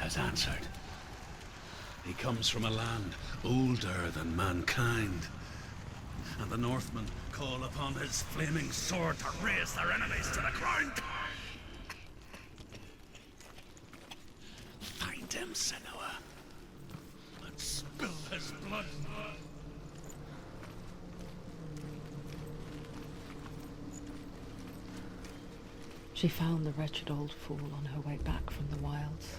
has answered. He comes from a land older than mankind, and the Northmen call upon his flaming sword to raze their enemies to the ground. Find him, Senua, and spill his blood. She found the wretched old fool on her way back from the wilds.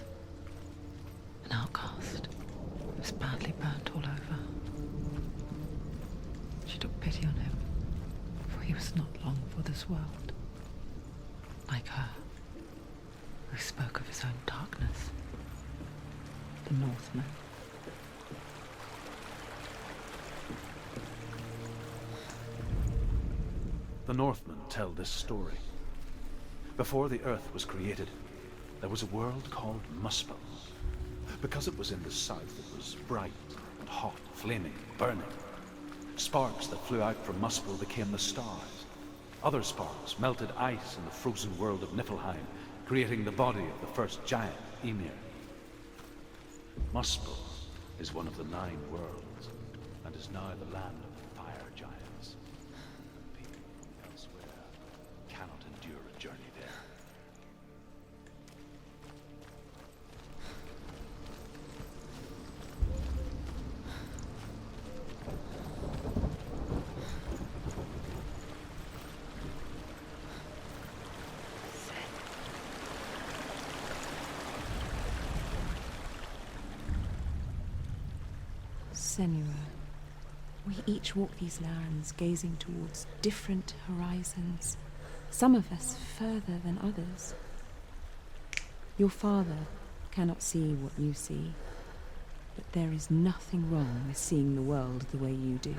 An outcast. He was badly burnt all over. She took pity on him, for he was not long for this world. Like her, who spoke of his own darkness. The Northmen. The Northmen tell this story. Before the Earth was created, there was a world called Muspel. Because it was in the south, it was bright and hot, flaming, burning. Sparks that flew out from Muspel became the stars. Other sparks melted ice in the frozen world of Niflheim, creating the body of the first giant, Ymir. Muspel is one of the 9 worlds, and is now the land of the fire giants. People elsewhere cannot endure a journey there. Senua, we each walk these lands gazing towards different horizons, some of us further than others. Your father cannot see what you see, but there is nothing wrong with seeing the world the way you do.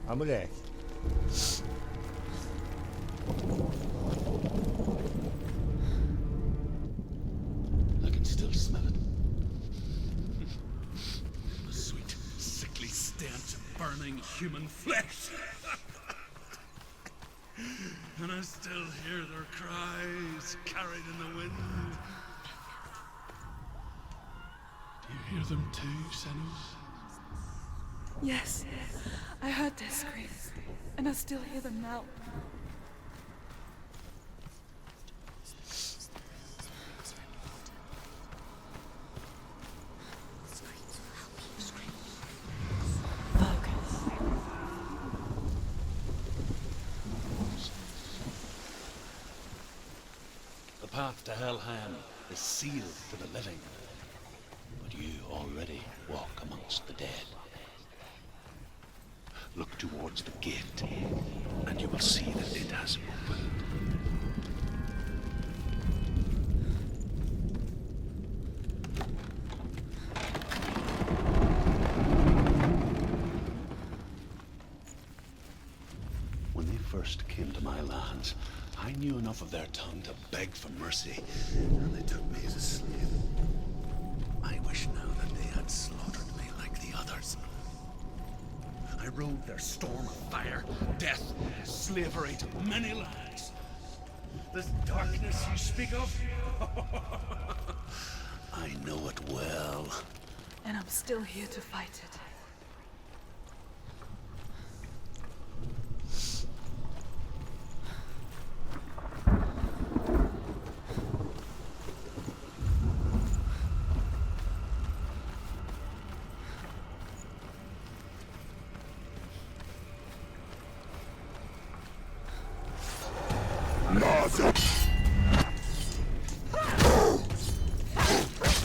Ah, moleque. I can still smell it. The sweet, sickly stench of burning human flesh. And I still hear their cries carried in the wind. Do you hear them too, Senua? Yes, I heard their screams, and I still hear them now. The path to Helheim is sealed to the living, but you already walk amongst the dead. Look towards the gate, and you will see that it has opened. When they first came to my lands, I knew enough of their tongue to beg for mercy, and they took me as a slave. I wish now that they had slaughtered me like the others. I rode their storm of fire, death, slavery to many lands. This darkness you speak of, I know it well. And I'm still here to fight it.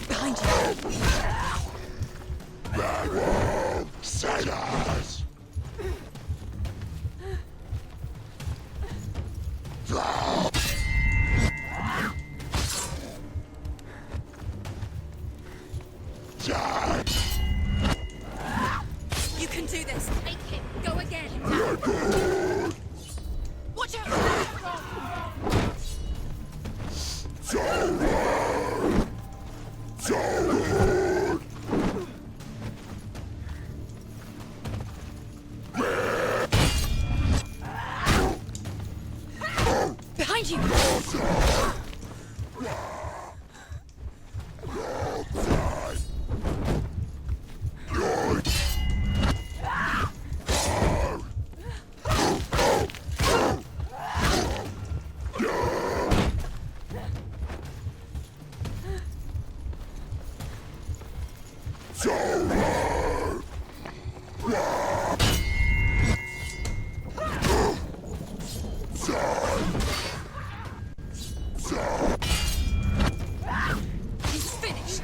Behind you. Sailors! You can do this. Take it. Go again. Watch out. Behind you. He's finished.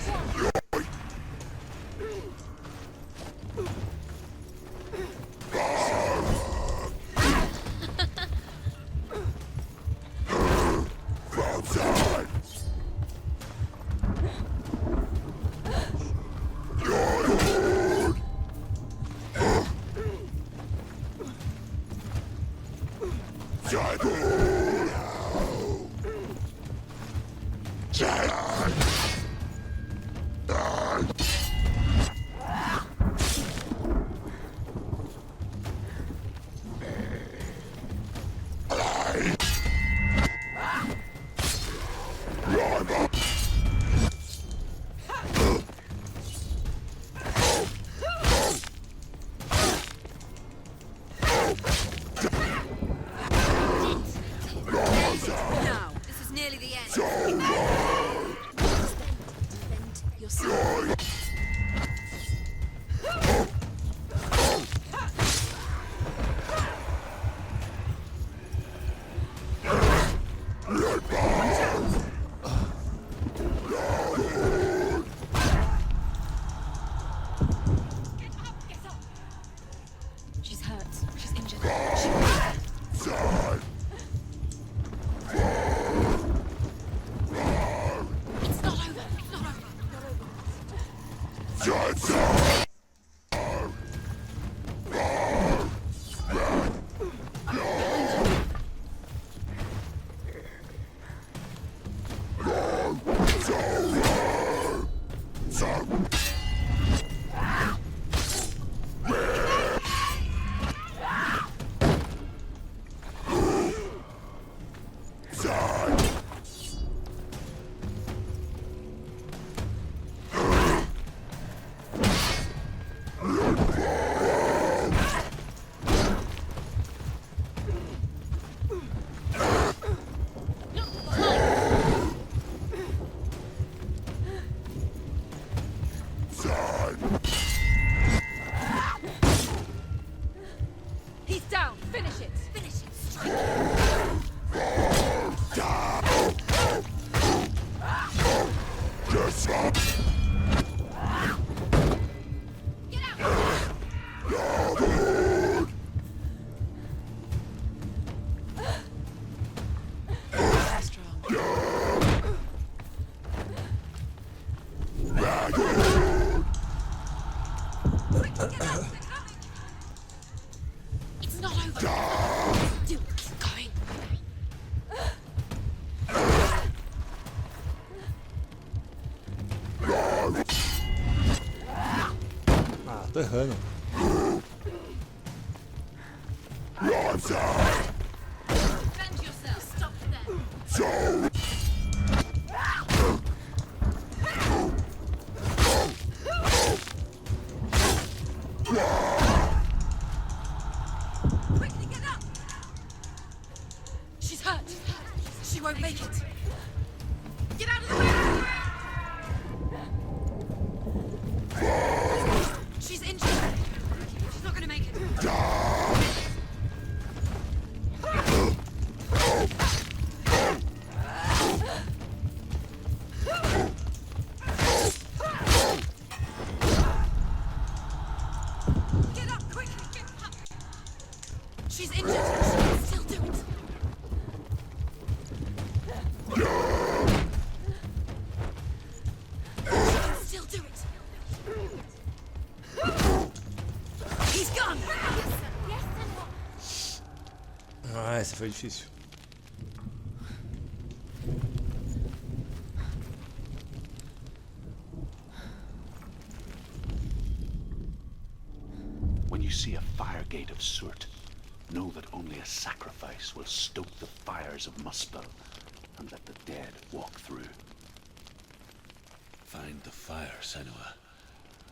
terrano. Defend yourself. Stop them. Quickly get up. She's hurt. She won't make it. Get out of the way. She's injured. She's not gonna make it. Get up, quickly, get up! She's injured. She can still do it. She can still do it. He's gone! Ah, essa foi difícil. When you see a fire gate of Surt, know that only a sacrifice will stoke the fires of Muspel and let the dead walk through. Find the fire, Senua,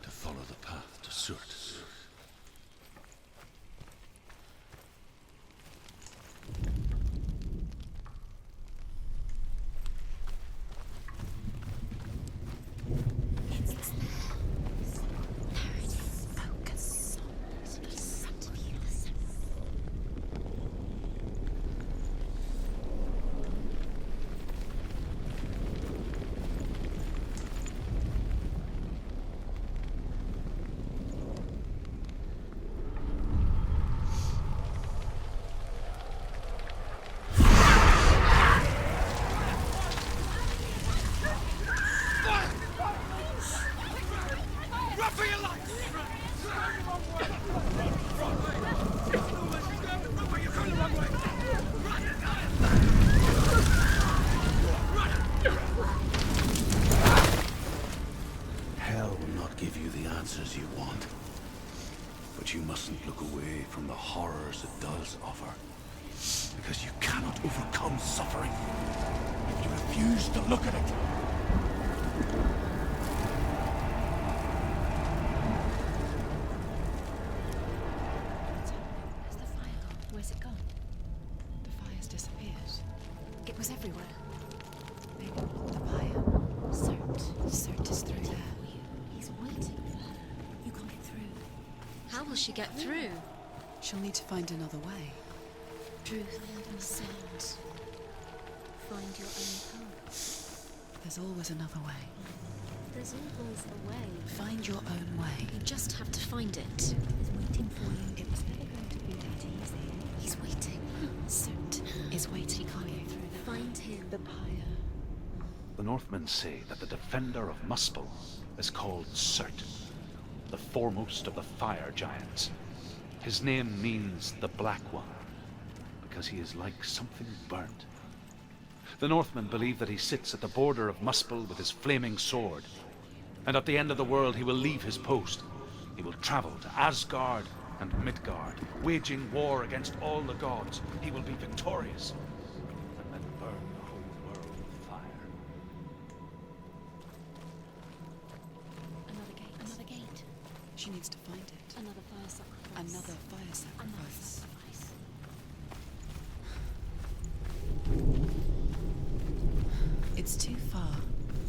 to follow the path to Surt. Hell will not give you the answers you want. But you mustn't look away from the horrors it does offer. Because you cannot overcome suffering if you refuse to look at it. Where's the fire gone? Where's it gone? The fire's disappeared. It was everywhere. Maybe the fire. Cert is through there. He's waiting for her. You can't get through. How will she get through? She'll need to find another way. Truth and sound. Find your own path. There's always another way. There's always a way. Find your own way. You just have to find it. He's waiting for you. It was never going to be that easy. He's waiting. Cert is waiting for you. Find him. The pyre. The Northmen say that the defender of Muspel is called Surt, the foremost of the fire giants. His name means the Black One, because he is like something burnt. The Northmen believe that he sits at the border of Muspel with his flaming sword, and at the end of the world he will leave his post. He will travel to Asgard and Midgard, waging war against all the gods. He will be victorious, and then burn the whole world with fire. Another gate. Another gate. She needs to find it. Another fire sacrifice. Another fire Another sacrifice. sacrifice. It's too far.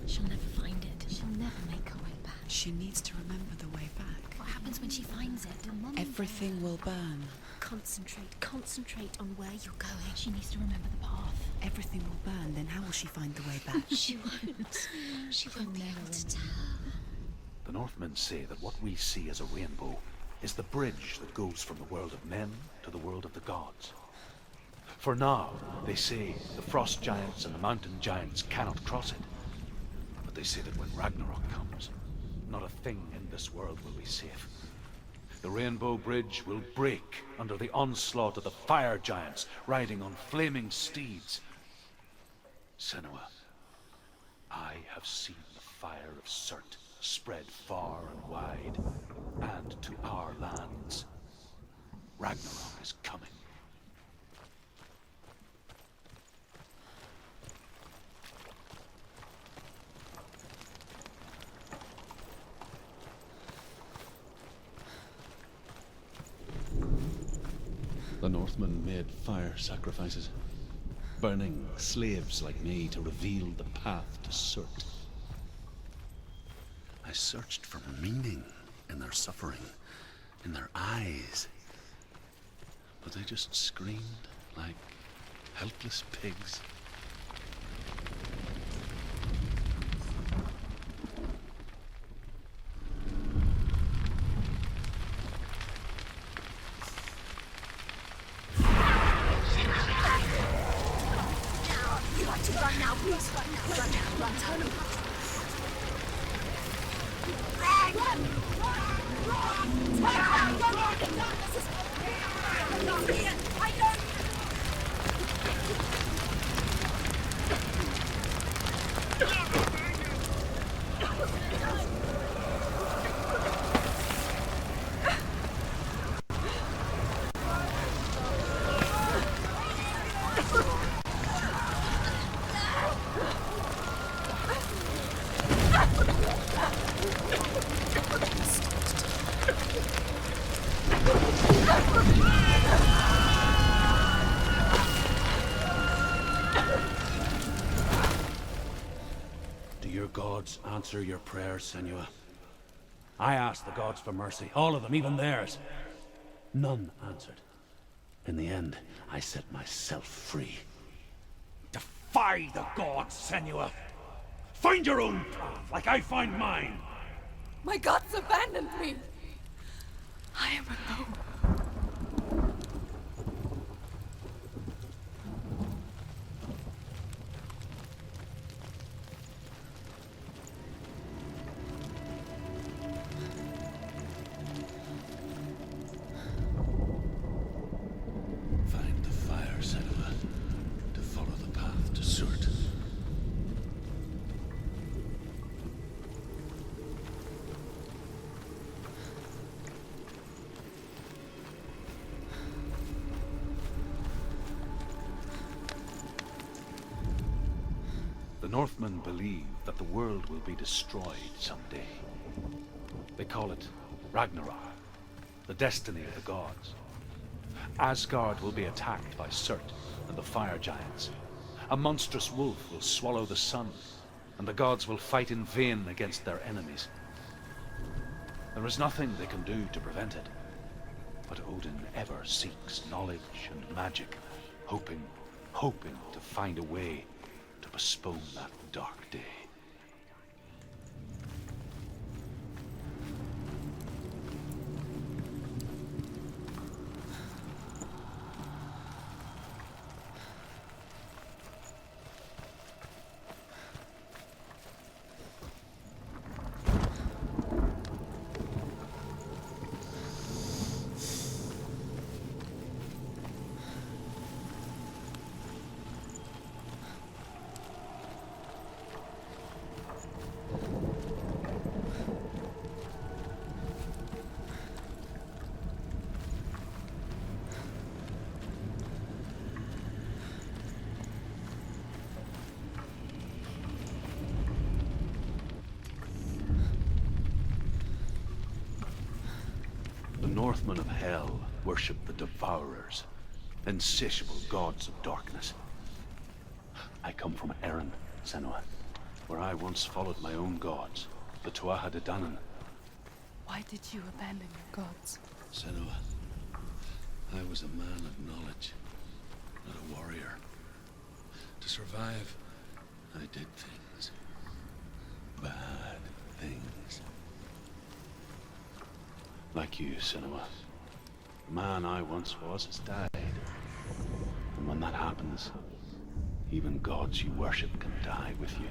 She'll never find it. She'll never make her way back. She needs to remember the way back. What happens when she finds it? Everything will burn. Concentrate. Concentrate on where you're going. She needs to remember the path. Everything will burn, then how will she find the way back? She won't. She won't be able to tell. The Northmen say that what we see as a rainbow is the bridge that goes from the world of men to the world of the gods. For now, they say, the frost giants and the mountain giants cannot cross it. But they say that when Ragnarok comes, not a thing in this world will be safe. The Rainbow Bridge will break under the onslaught of the fire giants riding on flaming steeds. Senua, I have seen the fire of Surt spread far and wide. and to our lands. Ragnarok is coming. The Northmen made fire sacrifices, burning slaves like me to reveal the path to Surt. I searched for meaning in their suffering, in their eyes, but they just screamed like helpless pigs. Do your gods answer your prayers, Senua? I asked the gods for mercy, all of them, even theirs. None answered. In the end, I set myself free. Defy the gods, Senua! Find your own path, like I find mine! My gods abandoned me! I am alone. Find the fire, Senua, to follow the path to Surt. The Northmen believe that the world will be destroyed someday. They call it Ragnarok, the destiny of the gods. Asgard will be attacked by Surt and the fire giants. A monstrous wolf will swallow the sun, and the gods will fight in vain against their enemies. There is nothing they can do to prevent it, but Odin ever seeks knowledge and magic, hoping to find a way to postpone that dark day. The Northmen of Hell worship the Devourers, insatiable gods of darkness. I come from Erin, Senua, where I once followed my own gods, the Tuatha De Danann. Why did you abandon your gods? Senua, I was a man of knowledge, not a warrior. To survive, I did things. Bad things. Like you, Senua. The man I once was has died. And when that happens, even gods you worship can die with you.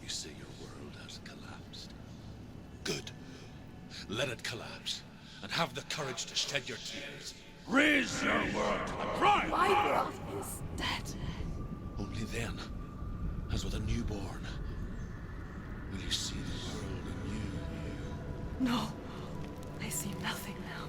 You say your world has collapsed. Good. Let it collapse, and have the courage to shed your tears. Raise your world to the prime! My world is dead. Only then, as with a newborn, will you see the world anew. No, I see nothing now.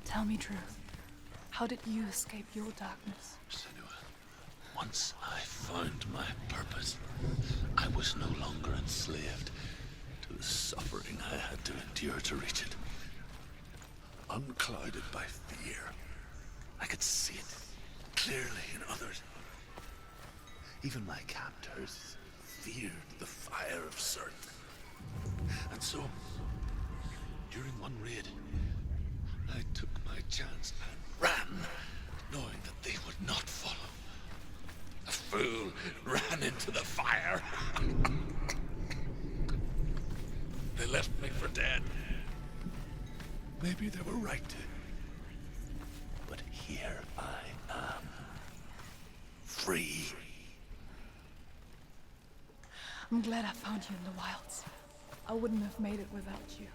Tell me truth. How did you escape your darkness? Senua, once I found my purpose, I was no longer enslaved to the suffering I had to endure to reach it. Unclouded by fear, I could see it clearly in others. Even my captors feared the fire of Surt. And so, during one raid, I took my chance and ran, knowing that they would not follow. A fool ran into the fire. They left me for dead. Maybe they were right to. But here I am. Free. I'm glad I found you in the wilds. I wouldn't have made it without you.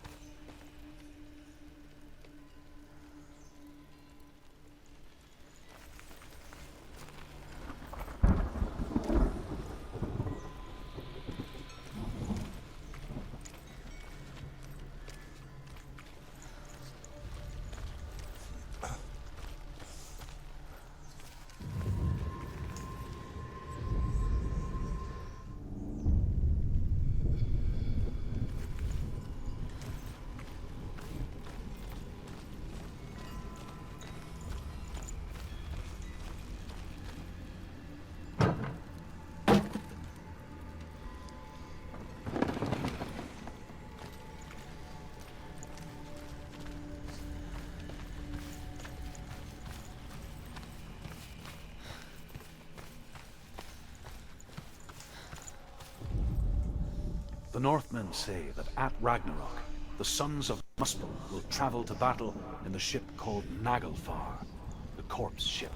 The Northmen say that at Ragnarok, the sons of Muspel will travel to battle in the ship called Naglfar, the corpse ship.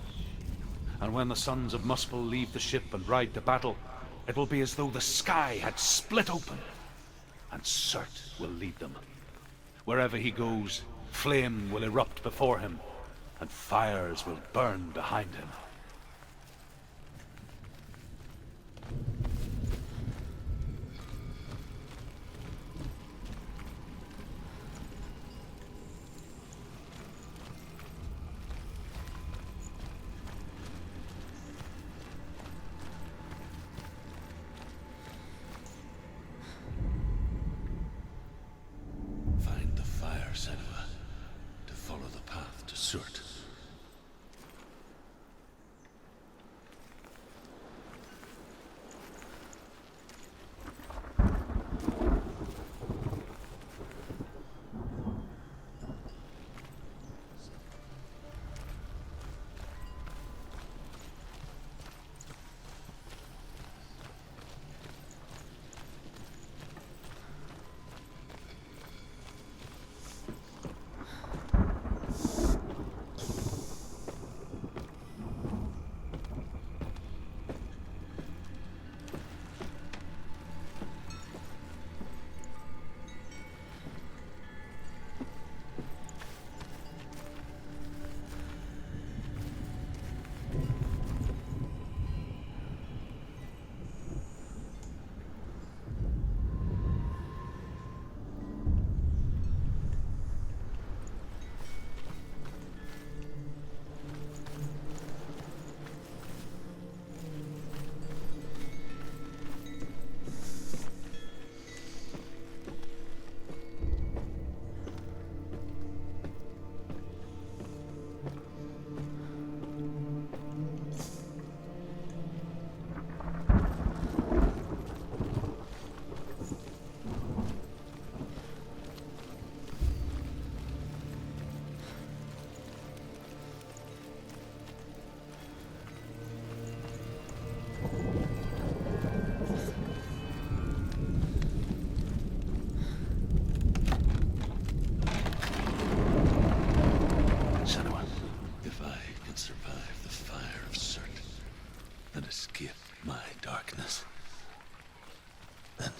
And when the sons of Muspel leave the ship and ride to battle, it will be as though the sky had split open, and Surt will lead them. Wherever he goes, flame will erupt before him, and fires will burn behind him. Find the fire, Senua, to follow the path to Surt.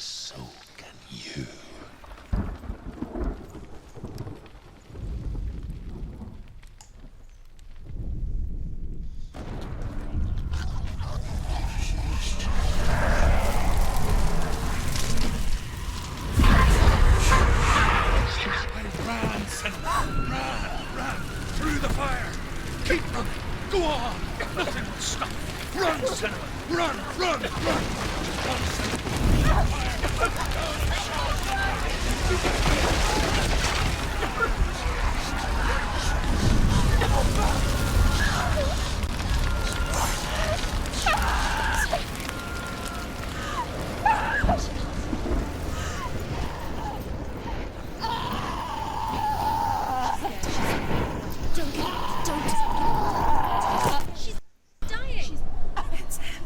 so can you. Run, Senua! Run! Through the fire! Keep running! Go on! Nothing will stop! Run, Senua! Run! Just run, Senua! Don't. She's dying. It's him.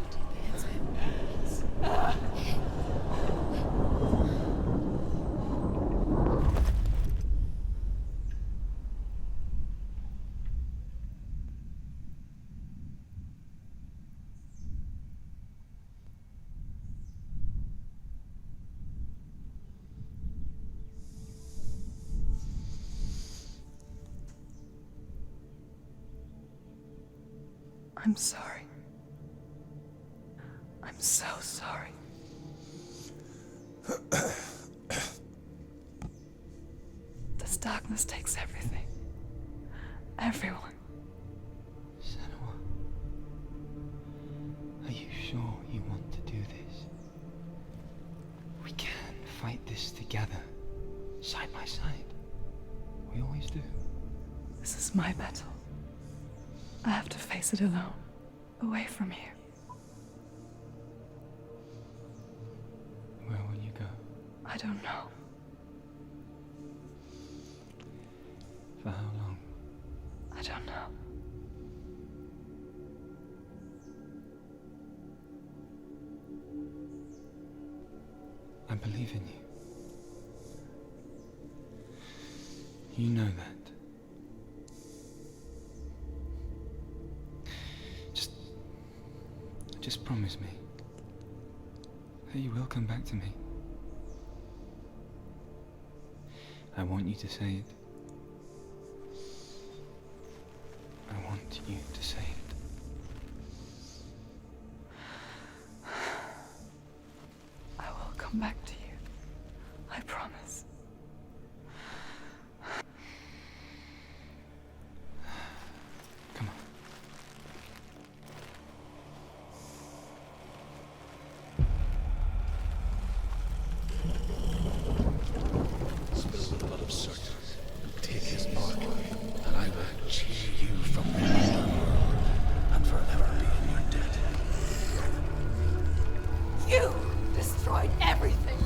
I'm sorry. I'm so sorry. This darkness takes everything. Everyone. Senua, are you sure you want to do this? We can fight this together, side by side. We always do. This is my battle. I have to face it alone, away from here. Where will you go? I don't know. For how long? I don't know. I believe in you. You know that. Just promise me that you will come back to me. I want you to say it. I want you to say it. I will come back to you. I promise. Come on. Spill the blood of Surt, take his mark, and I will cheer you from the world and forever be in your debt. You destroyed everything.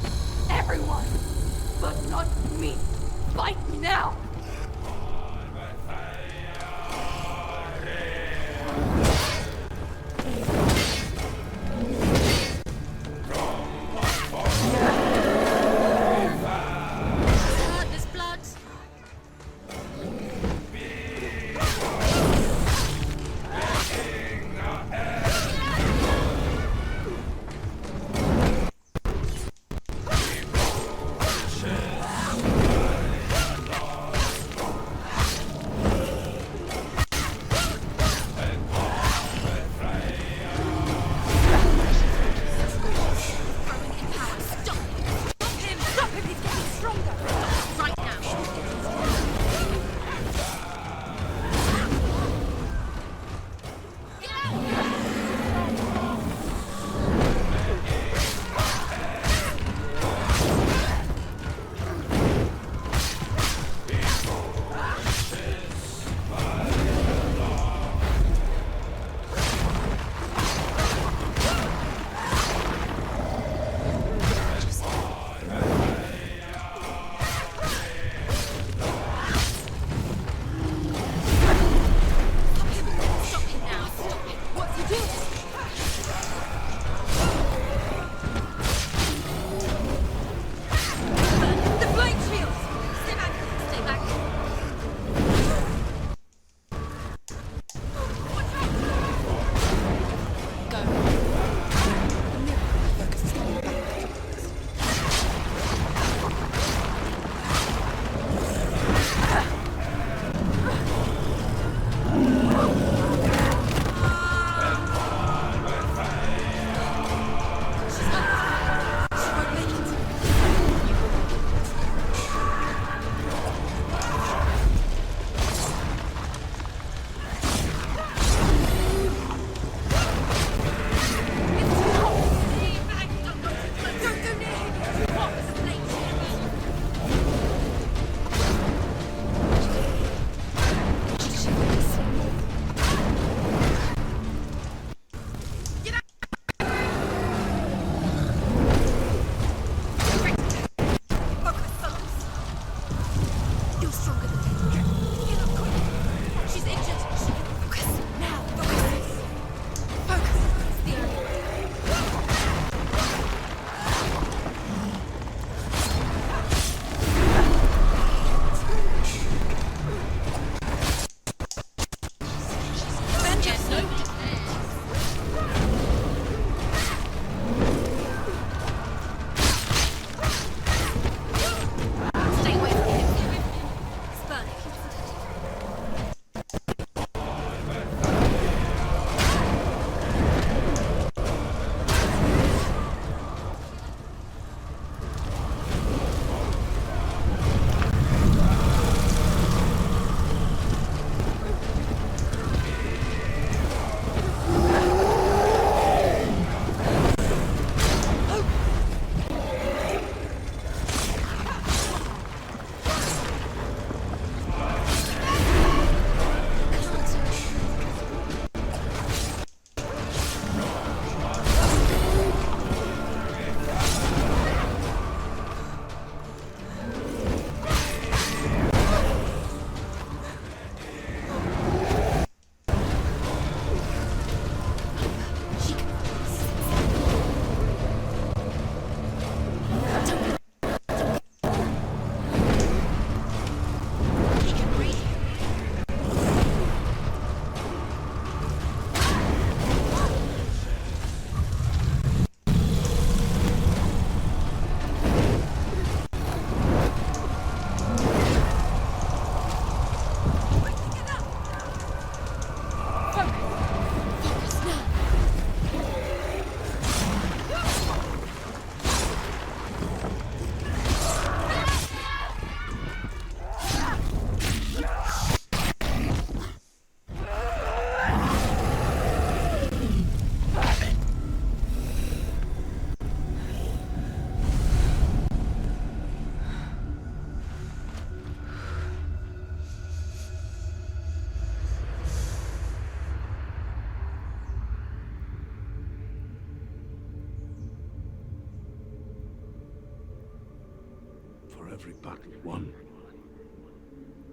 every battle won,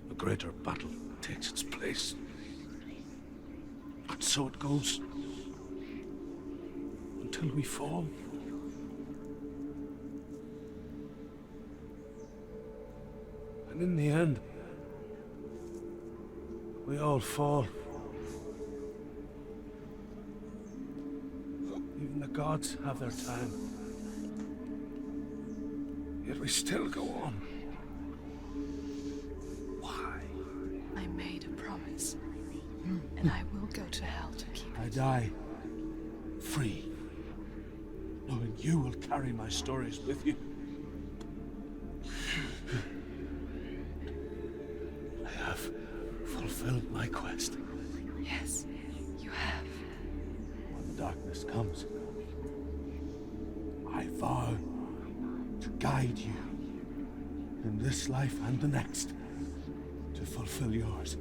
a greater battle takes its place. And so it goes. Until we fall. And in the end, we all fall. Even the gods have their time. Yet we still go on. Why? I made a promise, and I will go to hell to keep I it. die free, knowing you will carry my stories with you. I have fulfilled my quest. Yes, you have. When the darkness comes, I vow to guide you in this life and the next to fulfill yours.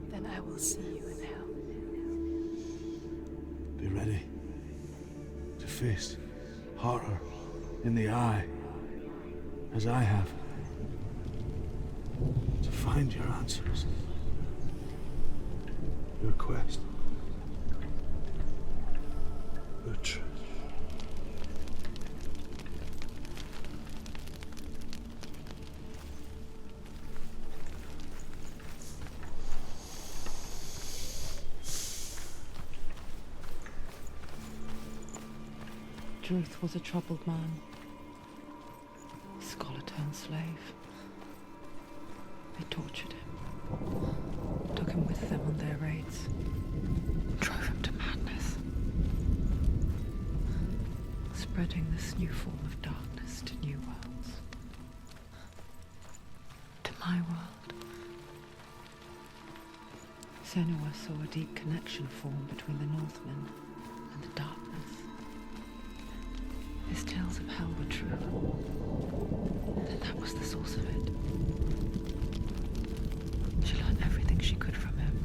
Then I will see you in hell. Be ready to face horror in the eye, as I have. To find your answers. Your quest. Your truth. Druth was a troubled man. Scholar turned slave. They tortured him, took him with them on their raids, drove him to madness, spreading this new form of darkness to new worlds. To my world. Senua saw a deep connection form between the Northmen and the darkness. His tales of hell were true. And that was the source of it. She learned everything she could from him.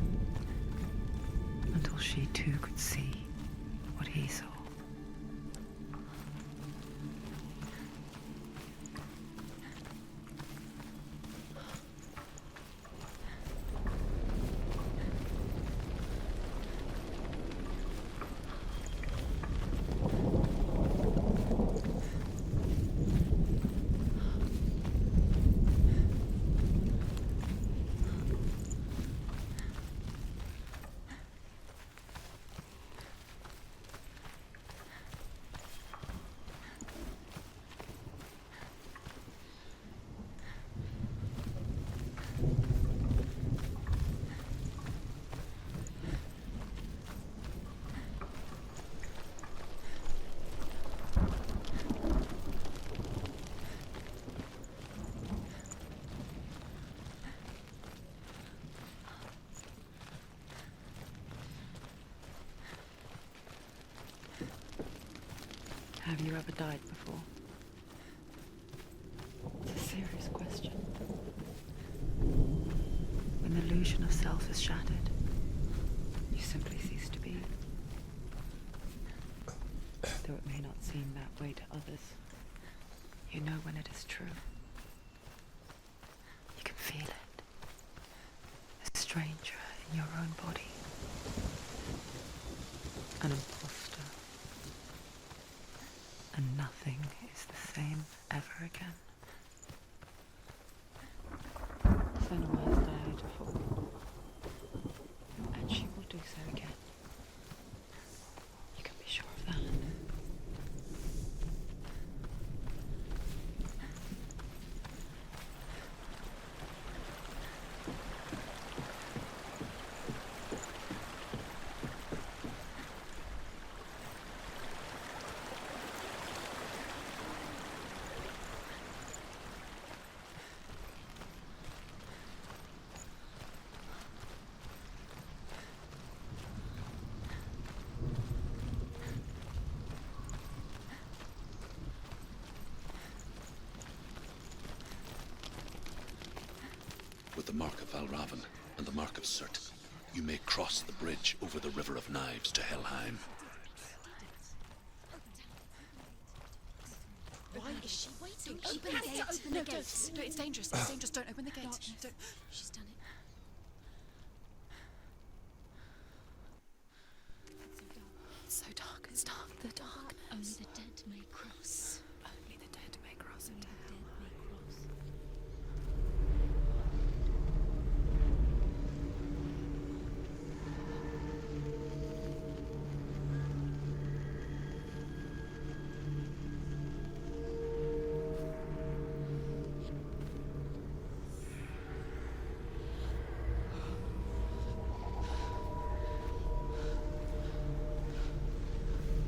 Until she too could see what he saw. Have you ever died before? It's a serious question. When the illusion of self is shattered, you simply cease to be. Though it may not seem that way to others, you know when it is true. You can feel it. A stranger in your own body. An imposter. And nothing is the same ever again. Senua has died before, and she will do so again. You can be sure of that. With the mark of Valravan and the mark of Surt, you may cross the bridge over the River of Knives to Helheim. Why Is she waiting? Open Open the gate. Open the gate. No, it's dangerous. It's dangerous. Don't open the gate. Don't. She's done it. It's so dark. It's dark. The dark. Only the dead may cross. Only the dead may cross Only into the hell. dead may cross.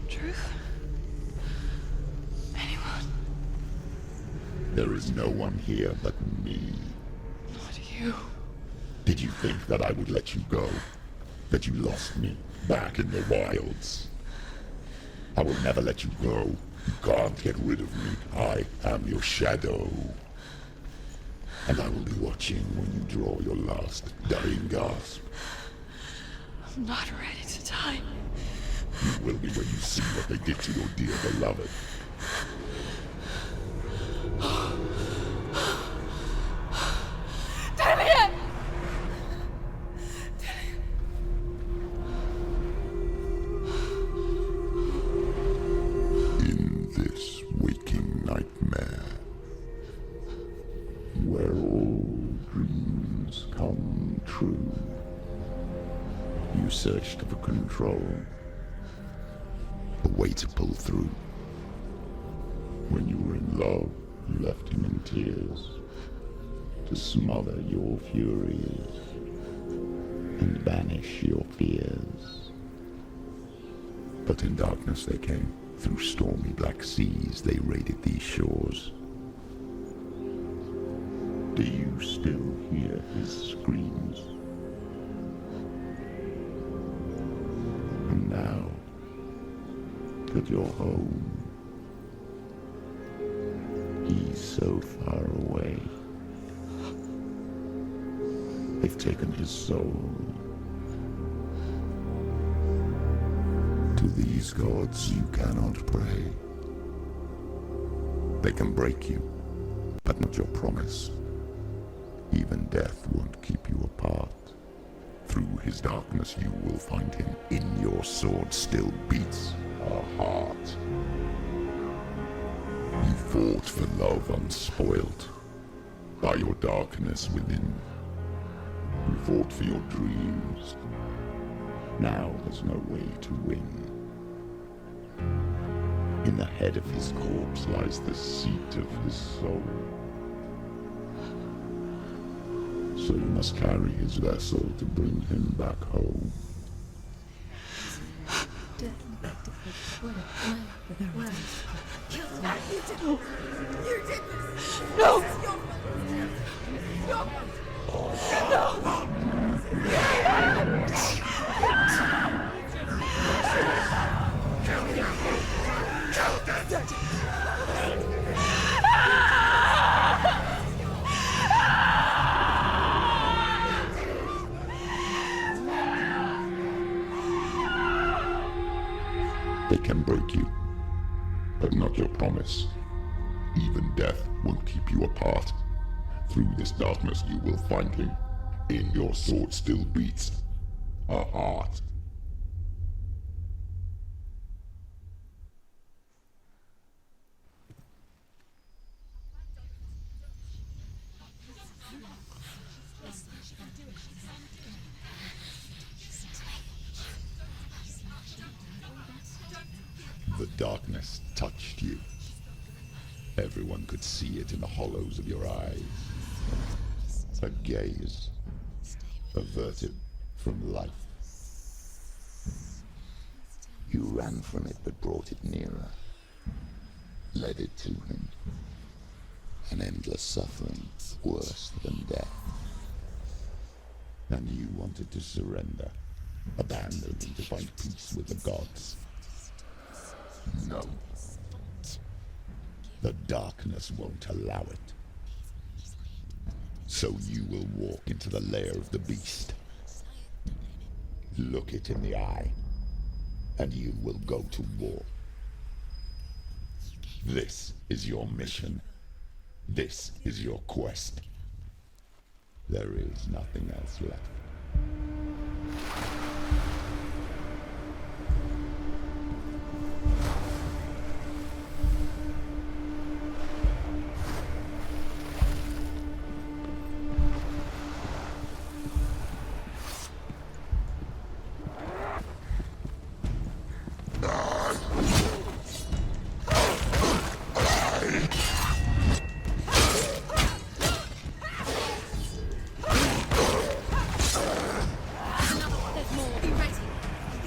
Truth? Anyone? There is no one here but me. Not you. Did you think that I would let you go? That you lost me back in the wilds? I will never let you go. You can't get rid of me. I am your shadow. And I will be watching when you draw your last dying gasp. I'm not ready to die. You will be when you see what they did to your dear beloved. Damien! In this waking nightmare, where all dreams come true, you searched for control, a way to pull through. When you were in love, you left him in tears, to smother your furies and banish your fears. But in darkness they came, through stormy black seas they raided these shores. Do you still hear his screams? And now that you're home, he's so far away. They've taken his soul. To these gods you cannot pray. They can break you, but not your promise. Even death won't keep you apart. Through his darkness you will find him. In your sword still beats a heart. You fought for love unspoilt by your darkness within. You fought for your dreams. Now there's no way to win. In the head of his corpse lies the seat of his soul. So you must carry his vessel to bring him back home. No! They can break you, but not your promise. Even death won't keep you apart. Through this darkness you will find him. In your sword still beats a heart. The darkness touched you. Everyone could see it in the hollows of your eyes. A gaze averted from life. You ran from it but brought it nearer. Led it to him. An endless suffering, worse than death. And you wanted to surrender, abandon him to find peace with the gods. No. The darkness won't allow it. So you will walk into the lair of the beast. Look it in the eye, and you will go to war. This is your mission. This is your quest. There is nothing else left.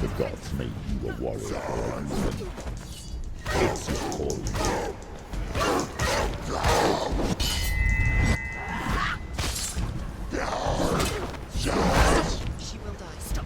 The gods made you a warrior for a reason. It's your calling. She will die. Stop.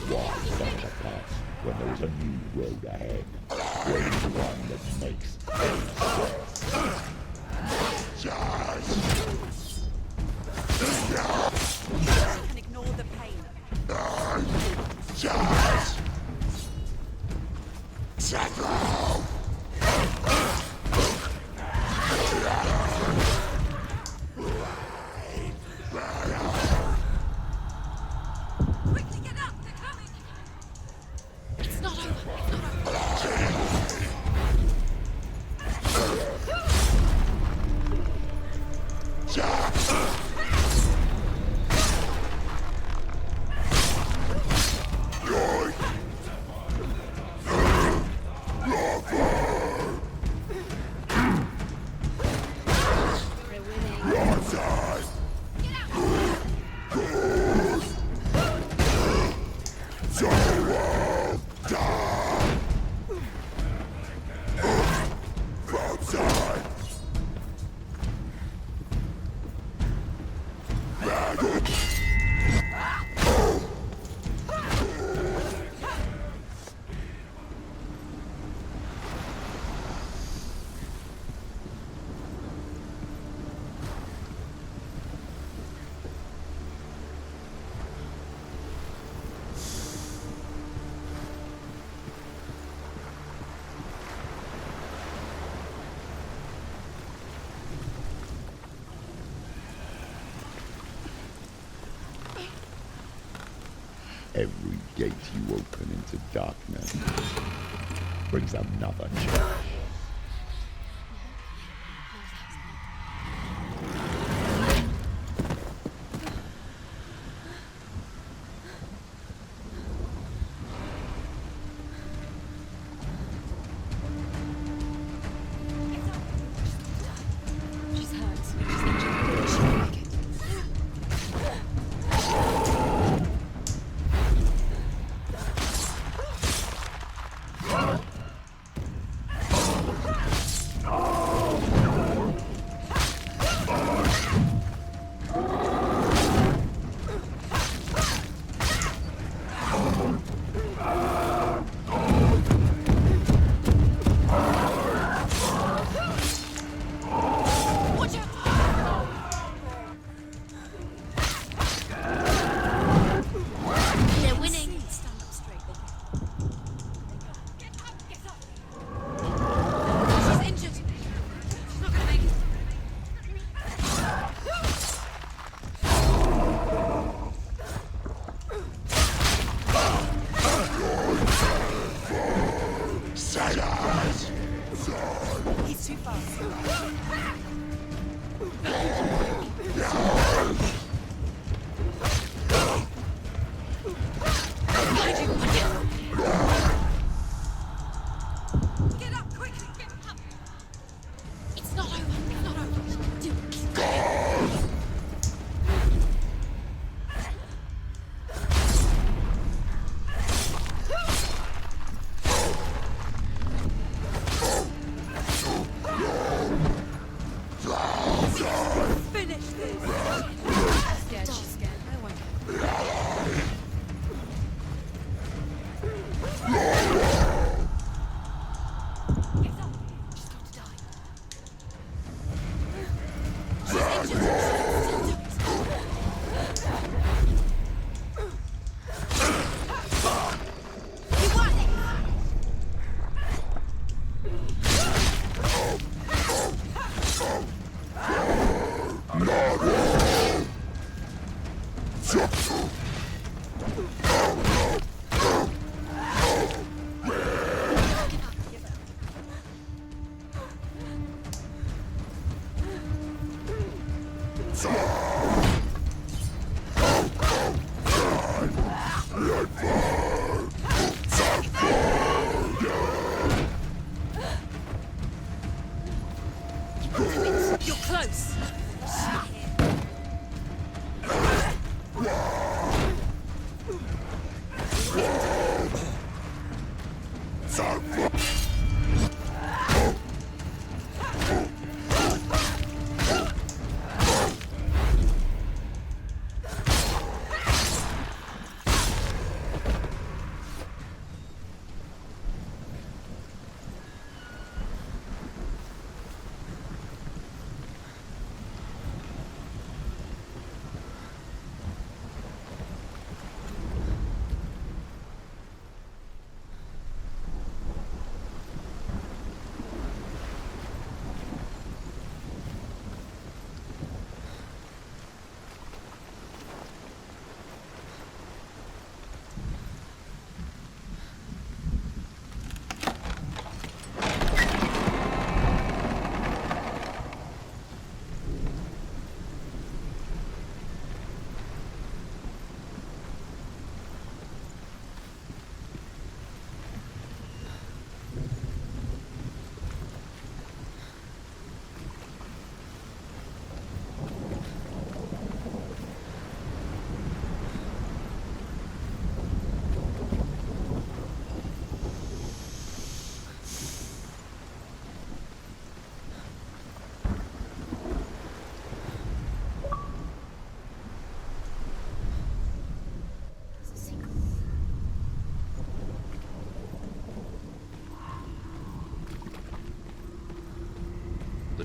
Why start the past when there is a new road ahead? Where is one that makes any And ignore the pain. Quickly get up! They're coming! It's not over. It's not over. We're winning. Every gate you open into darkness brings another challenge. She's hurt. She'll make it.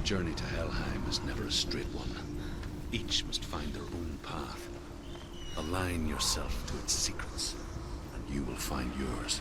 journey to Helheim is never a straight one. Each must find their own path. Align yourself to its secrets, and you will find yours.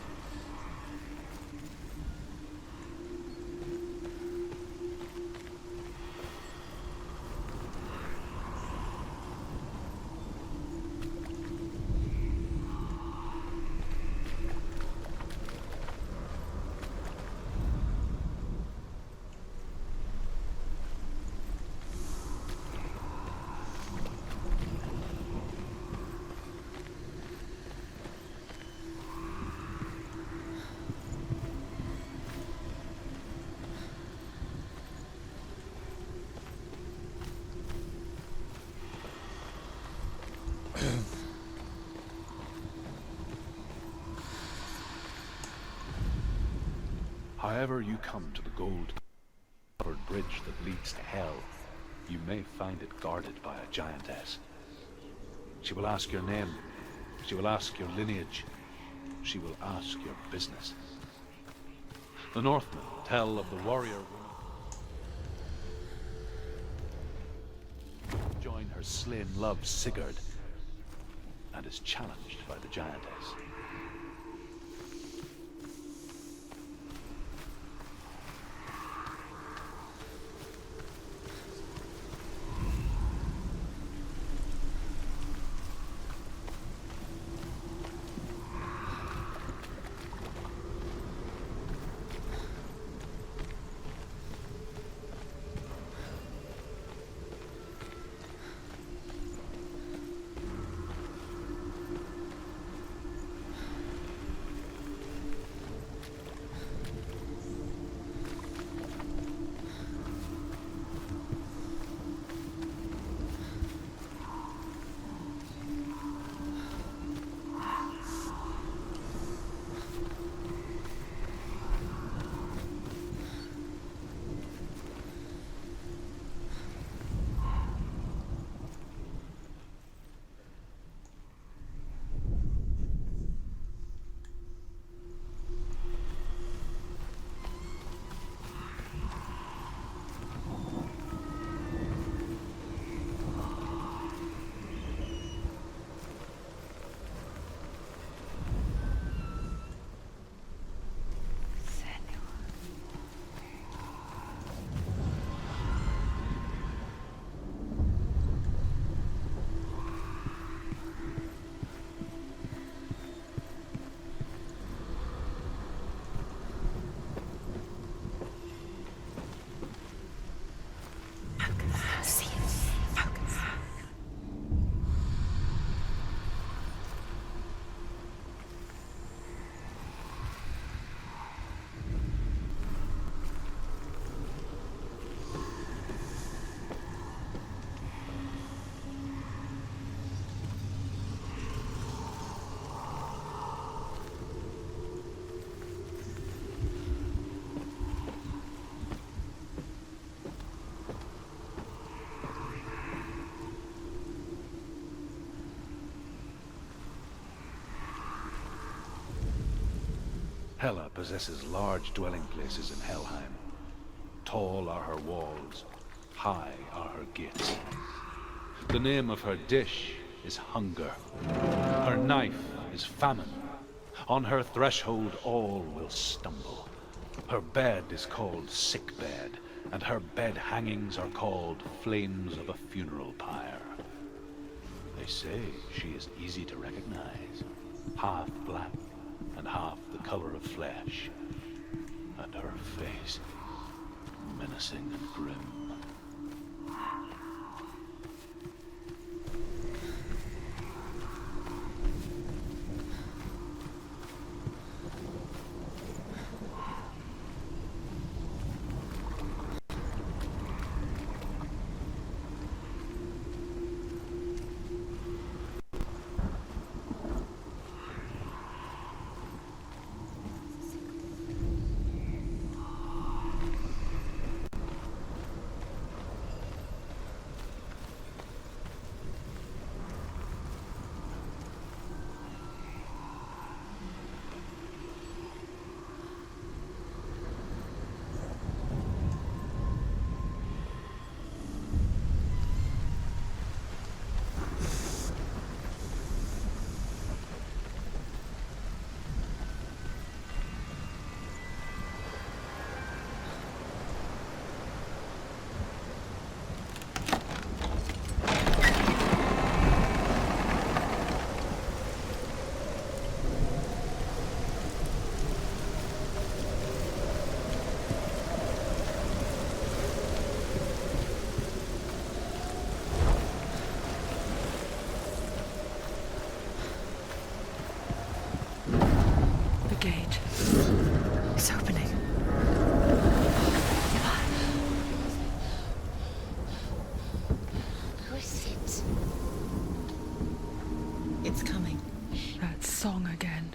However you come to the gold-covered bridge that leads to hell, you may find it guarded by a giantess. She will ask your name. She will ask your lineage. She will ask your business. The Northmen tell of the warrior woman. Join her slain love Sigurd, and is challenged by the giantess. Hela possesses large dwelling places in Helheim. Tall are her walls, high are her gates. The name of her dish is hunger. Her knife is famine. On her threshold all will stumble. Her bed is called sick bed, and her bed hangings are called flames of a funeral pyre. They say she is easy to recognize, half black and half the color of flesh, and her face menacing and grim. It's coming. That song again.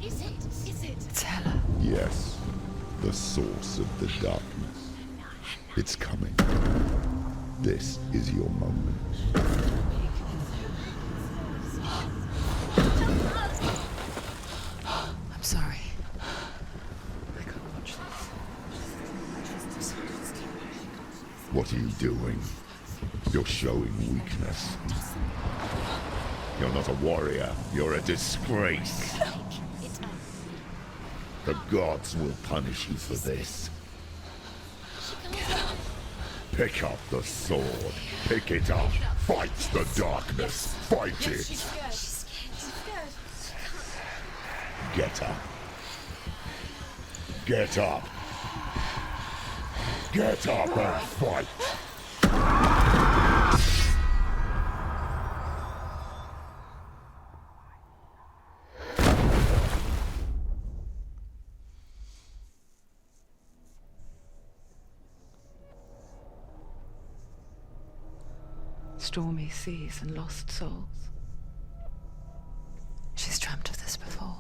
Is it? It's Hela. Yes, the source of the darkness. It's coming. This is your moment. I'm sorry. I can't watch this. What are you doing? You're showing weakness. You're not a warrior. You're a disgrace. The gods will punish you for this. Pick up the sword. Pick it up. Fight the darkness. Fight it. Get up. Get up. Get up and fight. Stormy seas and lost souls. She's dreamt of this before.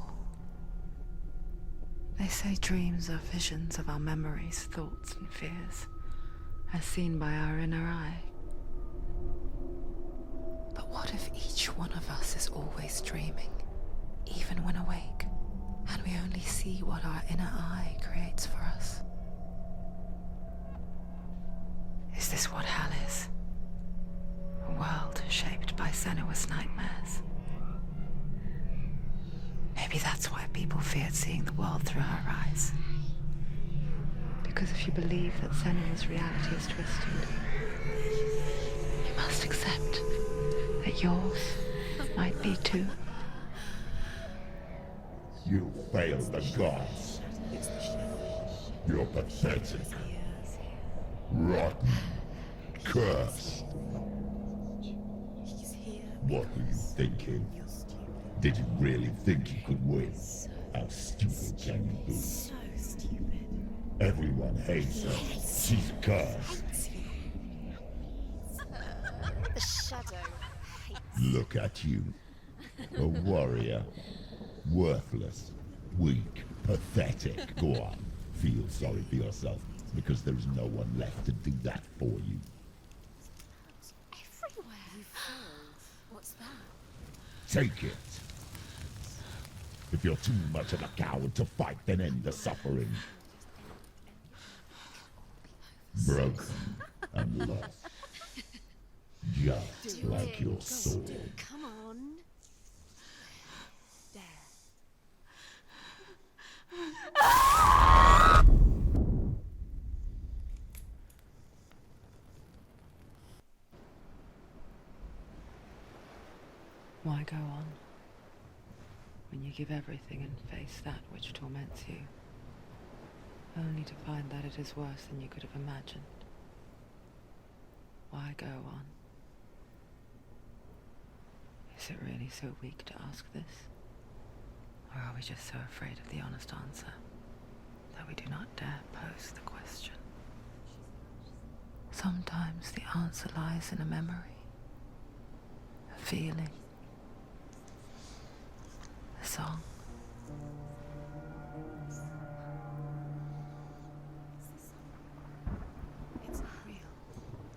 They say dreams are visions of our memories, thoughts and fears, as seen by our inner eye. But what if each one of us is always dreaming, even when awake, and we only see what our inner eye creates for us? Is this what hell is? A world shaped by Senua's nightmares. Maybe that's why people feared seeing the world through her eyes. Because if you believe that Senua's reality is twisted, you must accept that yours might be too. You failed the gods. You're pathetic. Rotten. Cursed. What were you thinking? Did you really think you could win? How stupid can you be? So stupid. Everyone hates her. She's cursed. The shadow hates. Look at you. A warrior. Worthless. Weak. Pathetic. Go on. Feel sorry for yourself, because there is no one left to do that for you. Everywhere. You failed. What's that? Take it. If you're too much of a coward to fight, then end the suffering. Broken and lost. Just like your sword. Come on. There. Why go on when you give everything and face that which torments you, only to find that it is worse than you could have imagined? Why go on? Is it really so weak to ask this? Or are we just so afraid of the honest answer that we do not dare pose the question? Sometimes the answer lies in a memory, a feeling, a song. It's not real.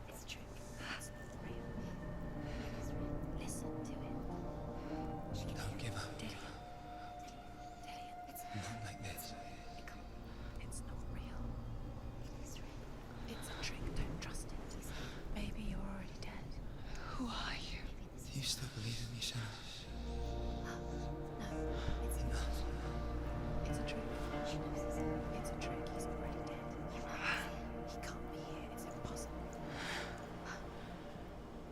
It's true. It's not real. It's real. Listen to it. Don't give up. Dillian. It's Not like this. It's not real. It's real. It's a trick. Don't trust it. Maybe you're already dead. Who are you? Do you still believe in me, Shannon? No, it's enough. It's a trick. She knows this. It's a trick. He's already dead. He can't be here. It's impossible.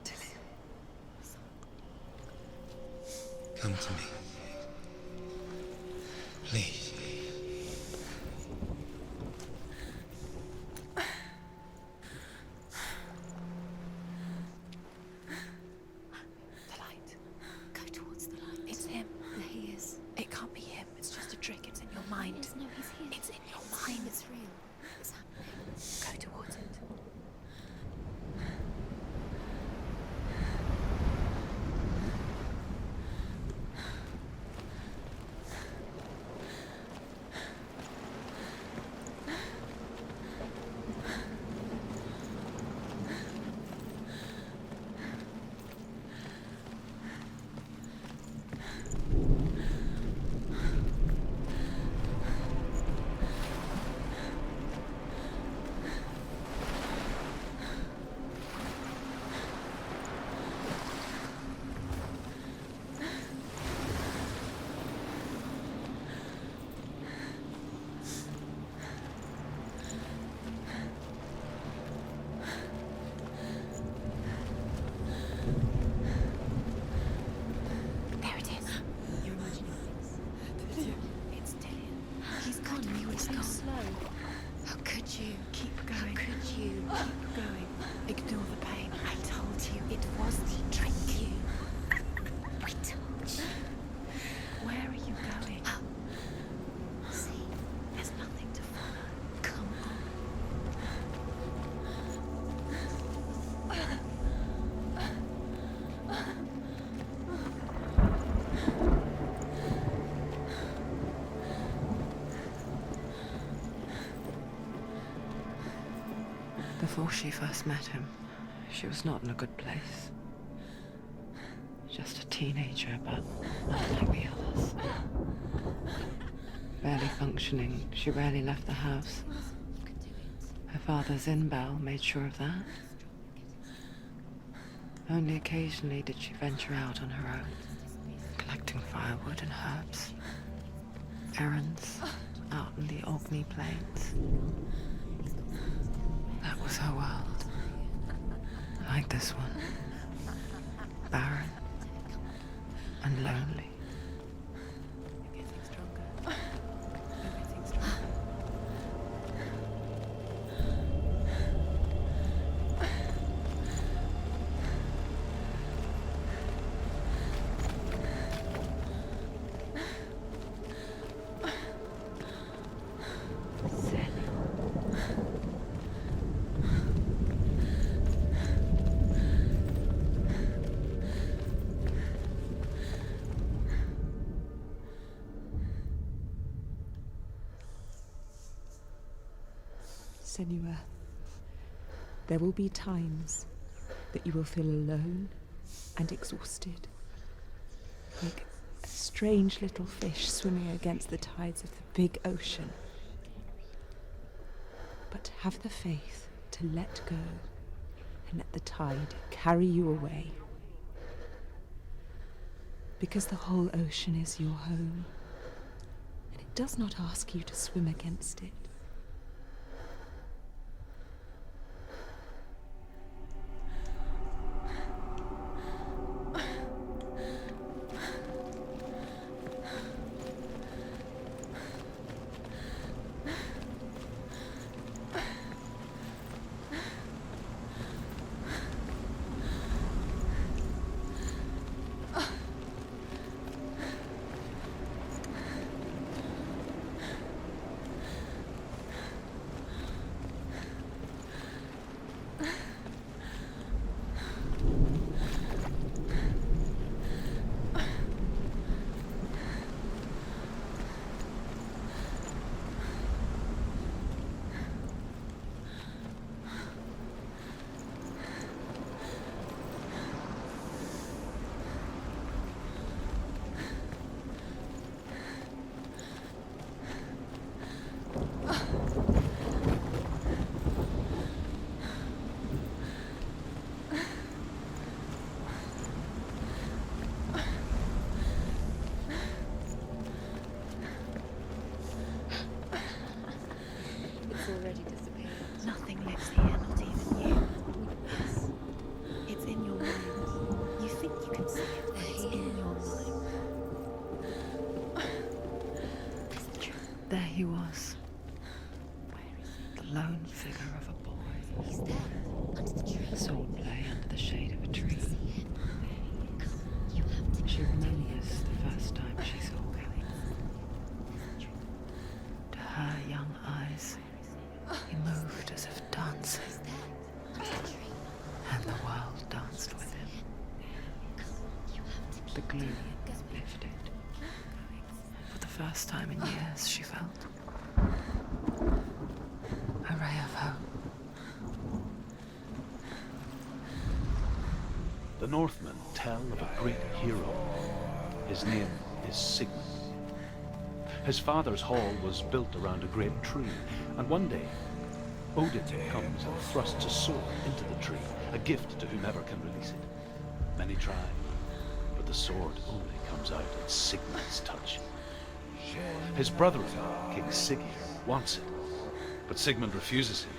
Dillian. Come to me. Please. The light. Go towards the light. It's him. There he is. It can't be him. It's just a trick. It's in your mind. No, he's here. It's in your mind. It's real. It's happening. Go towards it. Before she first met him, she was not in a good place. Just a teenager, but not like the others. Barely functioning, she rarely left the house. Her father's in-bell made sure of that. Only occasionally did she venture out on her own, collecting firewood and herbs. Errands out in the Orkney Plains. That was her world. Like this one. Barren and lonely. Senua, there will be times that you will feel alone and exhausted, like a strange little fish swimming against the tides of the big ocean. But have the faith to let go and let the tide carry you away. Because the whole ocean is your home, and it does not ask you to swim against it. Already disappeared. Nothing lives here, not even you. Yes. It's in your mind. You think you can see it, but it's in your mind. There he was. The lone figure of a boy. He's there, under the tree. Swordplay under the shade of a tree. You have to. She remembers the first time she saw him. To her young eyes, he moved as if dancing, and the world danced with him. The gloom lifted. For the first time in years, she felt a ray of hope. The Northmen tell of a great hero. His name is Sigmund. His father's hall was built around a great tree, and one day Odin comes and thrusts a sword into the tree, a gift to whomever can release it. Many try, but the sword only comes out at Sigmund's touch. His brother-in-law, King Siggeir, wants it, but Sigmund refuses him,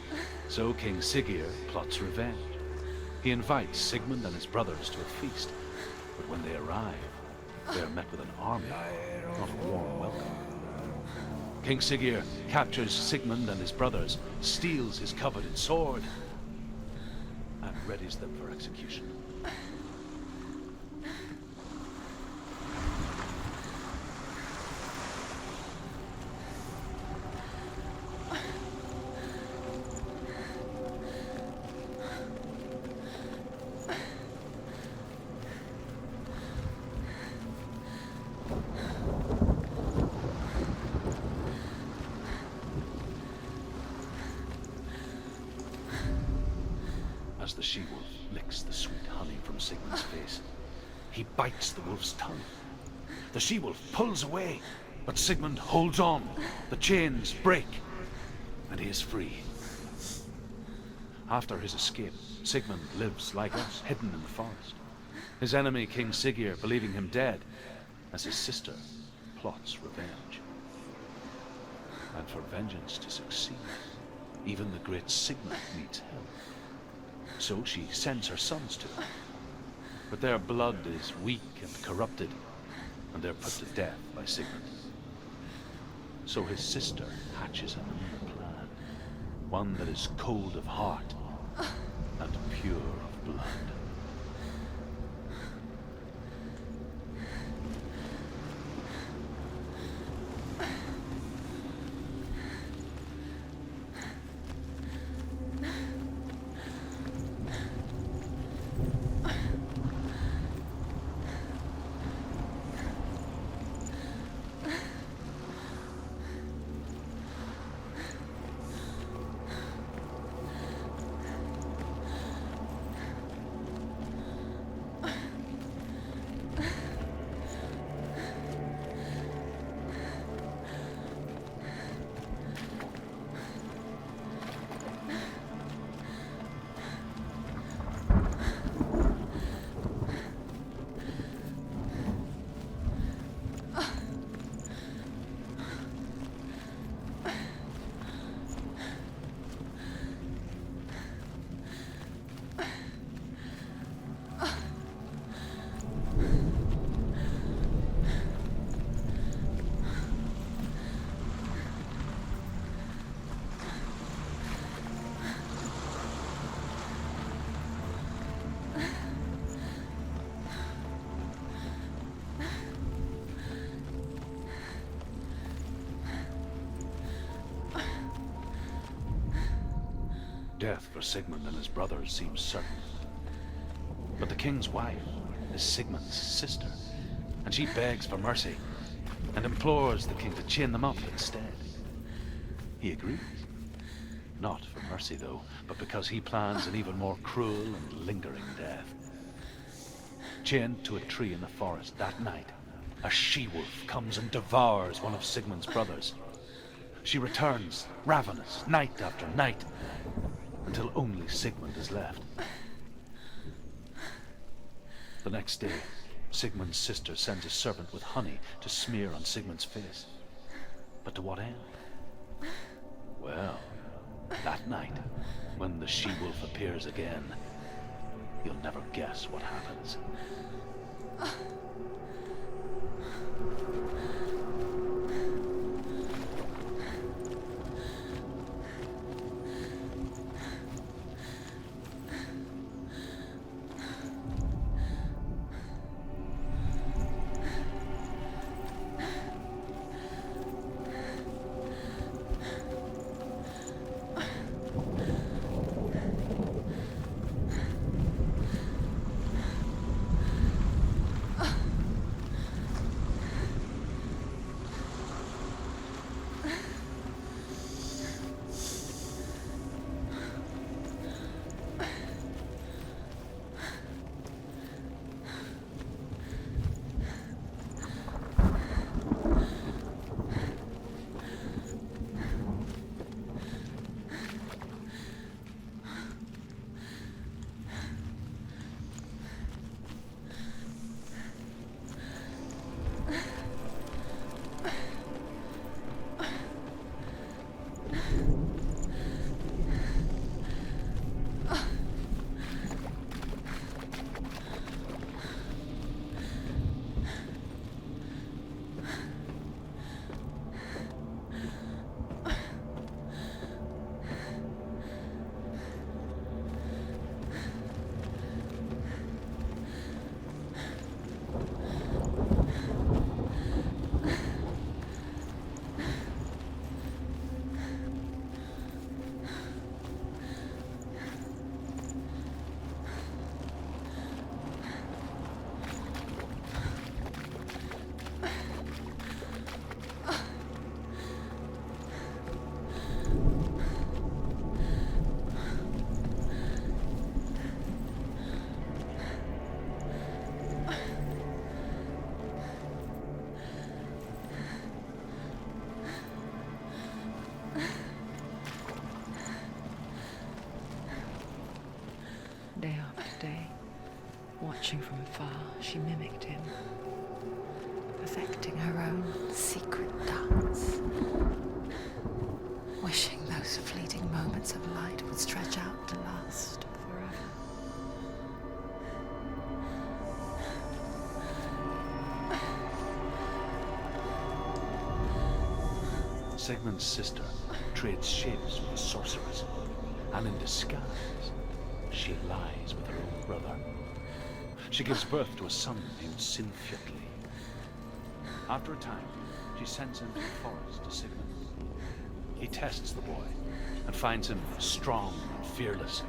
so King Siggeir plots revenge. He invites Sigmund and his brothers to a feast, but when they arrive, they are met with an army, not a warm welcome. King Siggeir captures Sigmund and his brothers, steals his coveted sword, and readies them for execution. as the she-wolf licks the sweet honey from Sigmund's face. He bites the wolf's tongue. The she-wolf pulls away, but Sigmund holds on. The chains break, and he is free. After his escape, Sigmund lives like us, hidden in the forest. His enemy, King Siggeir, believing him dead, as his sister plots revenge. And for vengeance to succeed, even the great Sigmund needs help. So she sends her sons to him. But their blood is weak and corrupted, and they're put to death by Sigmund. So his sister hatches a new plan, one that is cold of heart and pure of blood. Death for Sigmund and his brothers seems certain. But the king's wife is Sigmund's sister, and she begs for mercy and implores the king to chain them up instead. He agrees. Not for mercy, though, but because he plans an even more cruel and lingering death. Chained to a tree in the forest that night, a she-wolf comes and devours one of Sigmund's brothers. She returns, ravenous, night after night, until only Sigmund is left. The next day, Sigmund's sister sends a servant with honey to smear on Sigmund's face. But to what end? Well, that night, when the she-wolf appears again, you'll never guess what happens. Watching from afar, she mimicked him, perfecting her own secret dance, wishing those fleeting moments of light would stretch out to last forever. Sigmund's sister trades shapes with the sorceress, and in disguise, she lies with her own brother. She gives birth to a son named Sinfjotli. After a time, she sends him to the forest to Sigmund. He tests the boy and finds him strong and fearless,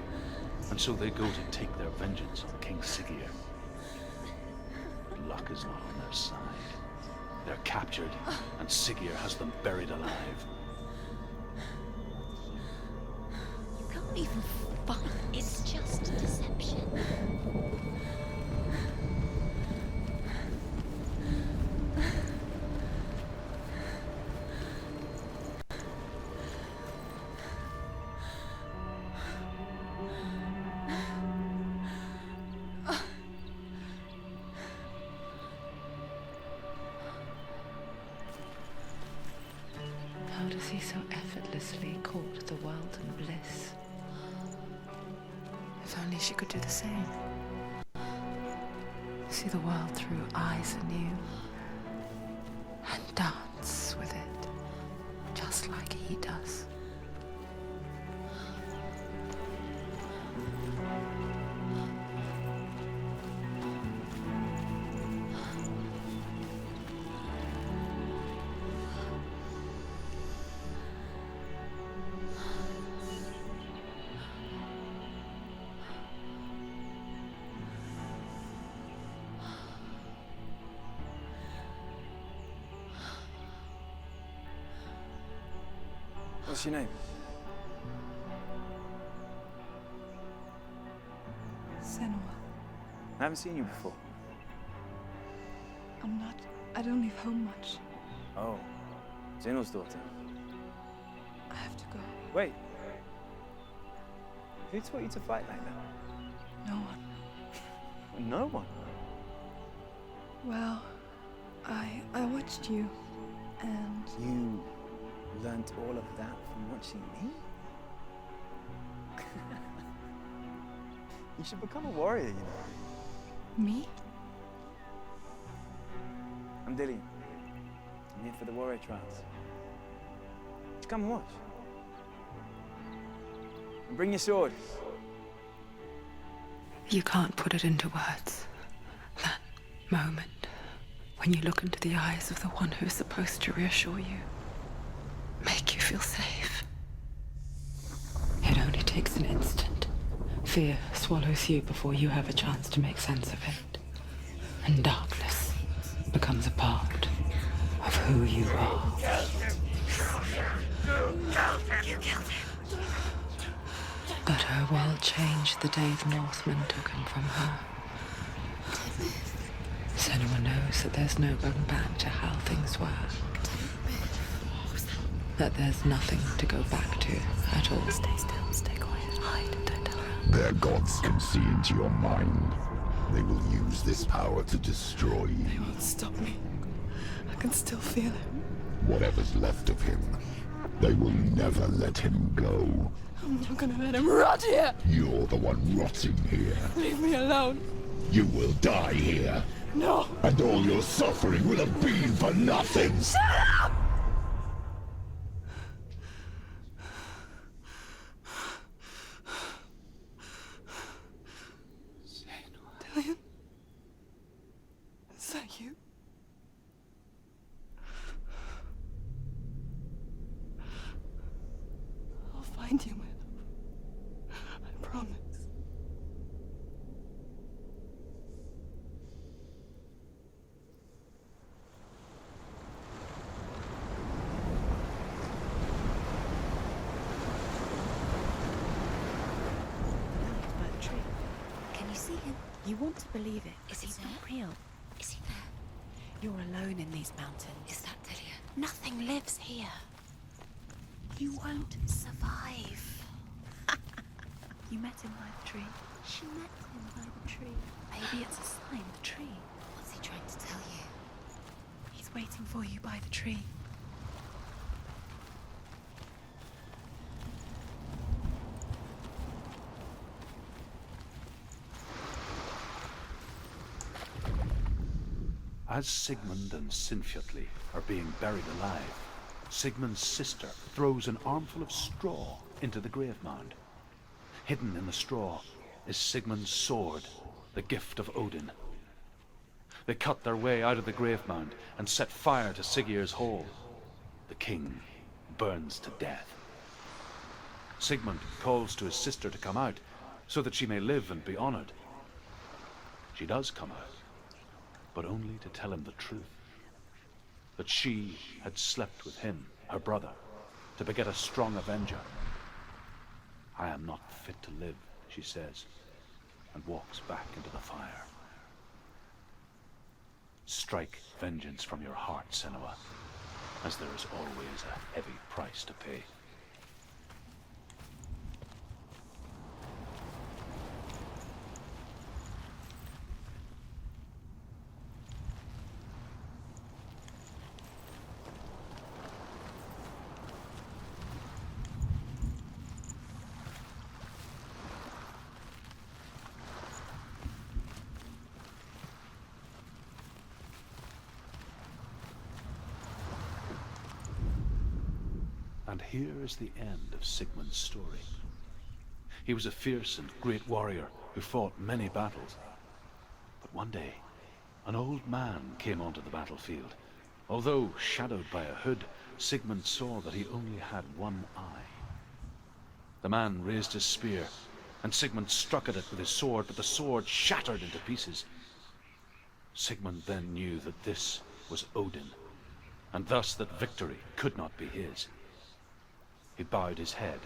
and so they go to take their vengeance on King Siggeir. But luck is not on their side. They're captured, and Siggeir has them buried alive. You can't even fight. It's just deception. How does he so effortlessly court the world and bliss? If only she could do the same. See the world through eyes anew and dance with it, just like he does. What's your name? Senua. I haven't seen you before. I don't leave home much. Oh, Zenua's daughter. I have to go. Wait. Who taught you to fight like that? No one. No one. Well, I watched you, and You learnt all of that from watching me? You should become a warrior, you know. me? I'm Dillian. I'm here for the warrior trials. Just come and watch. And bring your sword. You can't put it into words. That moment when you look into the eyes of the one who's supposed to reassure you, make you feel safe. It only takes an instant. Fear swallows you before you have a chance to make sense of it. And darkness becomes a part of who you are. You killed him. But her world changed the day the Northmen took him from her. Senua knows that there's no going back to how things were. That there's nothing to go back to at all. Stay still, stay quiet, hide, don't tell her. Their gods can see into your mind. They will use this power to destroy you. They won't stop me. I can still feel him. Whatever's left of him, they will never let him go. I'm not gonna let him rot here. You're the one rotting here. Leave me alone. You will die here. No. And all your suffering will have been for nothing. Shut up! Dillian? Is that you? I'll find you, my love. I promise. By the tree. Can you see him? You want to believe it. Is he It's there? not real. Is he there? You're alone in these mountains. Is that Dillian? Nothing lives here. You won't survive. You met him by the tree. She met him by the tree. Maybe it's a sign, the tree. What's he trying to tell you? He's waiting for you by the tree. As Sigmund and Sinfjotli are being buried alive, Sigmund's sister throws an armful of straw into the grave mound. Hidden in the straw is Sigmund's sword, the gift of Odin. They cut their way out of the grave mound and set fire to Siggeir's hole. The king burns to death. Sigmund calls to his sister to come out so that she may live and be honored. She does come out, but only to tell him the truth. That she had slept with him, her brother, to beget a strong avenger. I am not fit to live, she says, and walks back into the fire. Strike vengeance from your heart, Senua, as there is always a heavy price to pay. And here is the end of Sigmund's story. He was a fierce and great warrior who fought many battles. But one day, an old man came onto the battlefield. Although shadowed by a hood, Sigmund saw that he only had one eye. The man raised his spear, and Sigmund struck at it with his sword, but the sword shattered into pieces. Sigmund then knew that this was Odin, and thus that victory could not be his. He bowed his head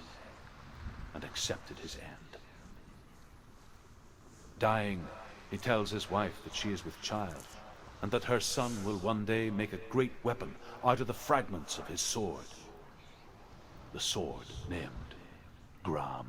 and accepted his end. Dying, he tells his wife that she is with child, and that her son will one day make a great weapon out of the fragments of his sword. The sword named Gram.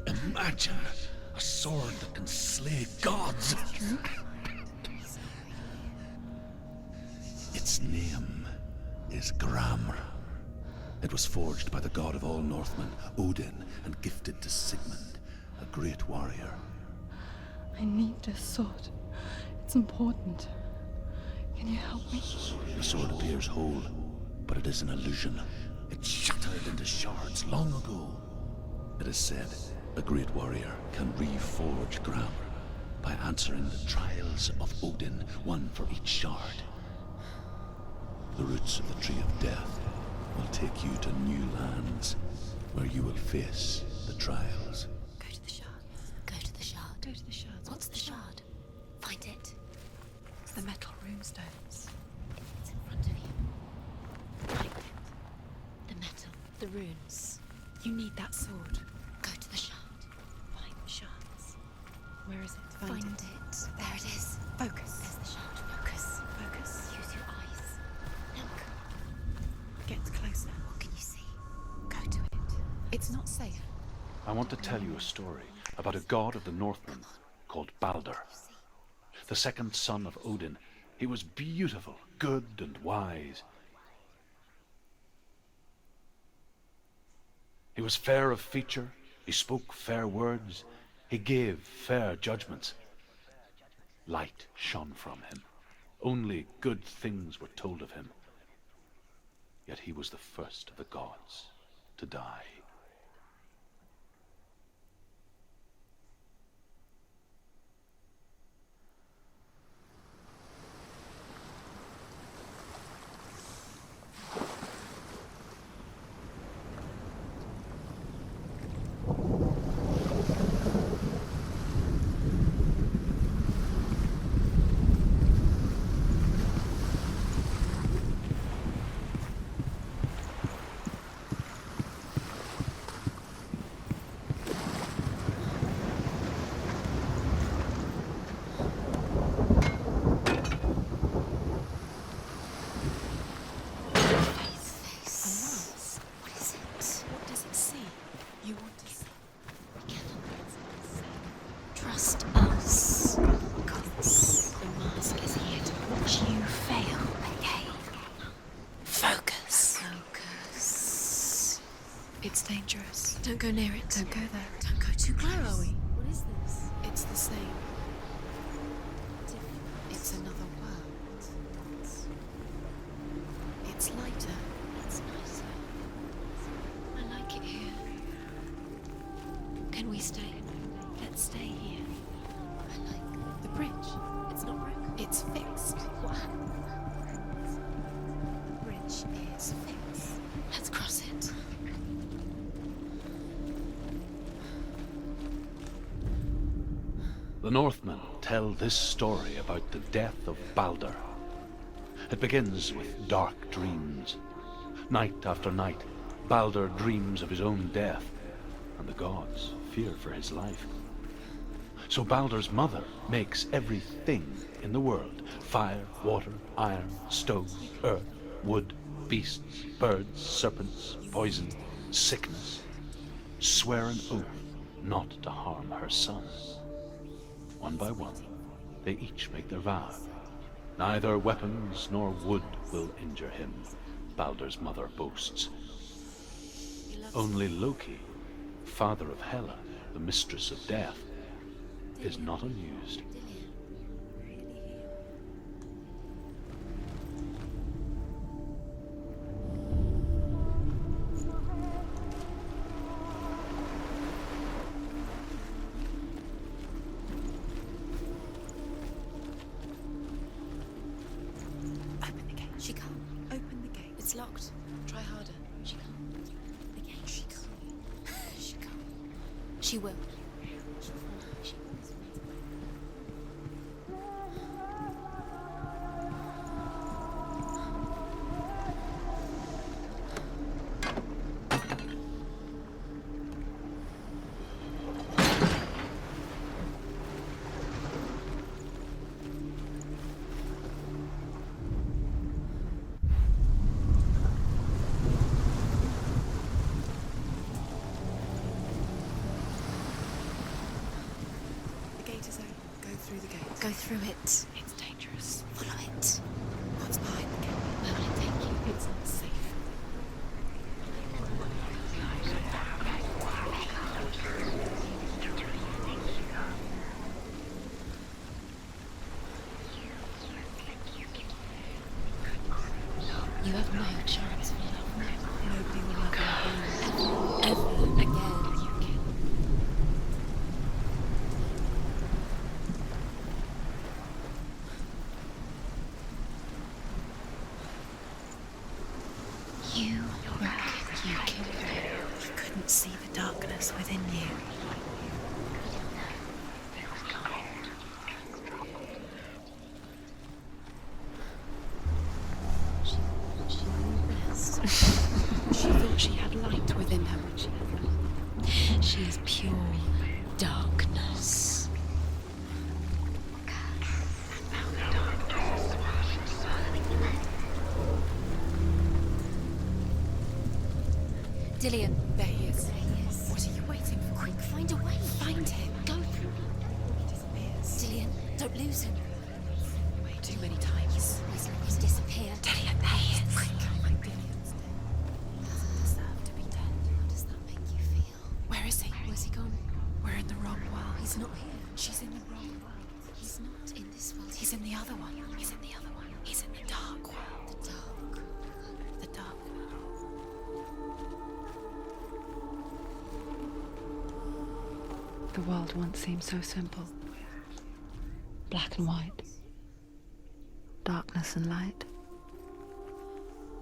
Imagine a sword that can slay gods. Its name is Gramr. It was forged by the god of all Northmen, Odin, and gifted to Sigmund, a great warrior. I need this sword. It's important. Can you help me? The sword appears whole, but it is an illusion. It shattered into shards long ago. It is said a great warrior can reforge Gramr by answering the trials of Odin, one for each shard. The roots of the Tree of Death will take you to new lands, where you will face the trials. Go to the shard. Go to the shard. Go to the shard. What's the shard? Find it. It's the metal runestones. It's in front of you. Find it. The metal. The runes. You need that sword. Go to the shard. Find the shards. Where is it? Find it. There it is. Focus. There's the shard. Focus. Focus. Use your eyes. Look. Get closer. What can you see? Go to it. It's not safe. I want to tell you a story about a god of the Northmen called Baldur. The second son of Odin. He was beautiful, good, and wise. He was fair of feature, he spoke fair words, he gave fair judgments. Light shone from him. Only good things were told of him. Yet he was the first of the gods to die. Trust us. Gods, the mask is here to watch you fail again. Focus. Focus. It's dangerous. Don't go near it. Don't go there. Don't go too close. Where are we? What is this? It's the same. It's another world. It's lighter. It's nicer. I like it here. Can we stay? Let's stay here. I like the bridge. It's not broken. It's fixed. What happened? The bridge is fixed. Let's cross it. The Northmen tell this story about the death of Baldur. It begins with dark dreams. Night after night, Baldur dreams of his own death, and the gods fear for his life. So Baldur's mother makes everything in the world: fire, water, iron, stone, earth, wood, beasts, birds, serpents, poison, sickness, swear an oath not to harm her son. One by one, they each make their vow. Neither weapons nor wood will injure him, Baldur's mother boasts. Only Loki, father of Hela, the mistress of death, is not amused. Open the gate. She can't. Open the gate. It's locked. Try harder. She can't. The gate. She can't. She can't. She will. She will. Go through it. It's dangerous. Follow it. What's behind the gate? Where will it take you? It's not safe. You have no chance of love. Nobody will love you ever again. lives within you. She knew best. She thought she had light within her, but she has nothing. She is pure darkness. Dillian, there he is. There he is. What are you waiting for? Quick, find a way. Find him. Go. He disappears. Dillian, don't lose him. Way too many times. He's disappeared. Dillian, there he is. Quick. Dillian's dead. He doesn't deserve to be dead. How does that make you feel? Where is he? Where's he gone? We're in the wrong world. He's not here. She's in the wrong world. He's not in this world. He's in the other one. He's in the other one. He's in the dark world. The dark. The dark world. The world once seemed so simple. Black and white. Darkness and light.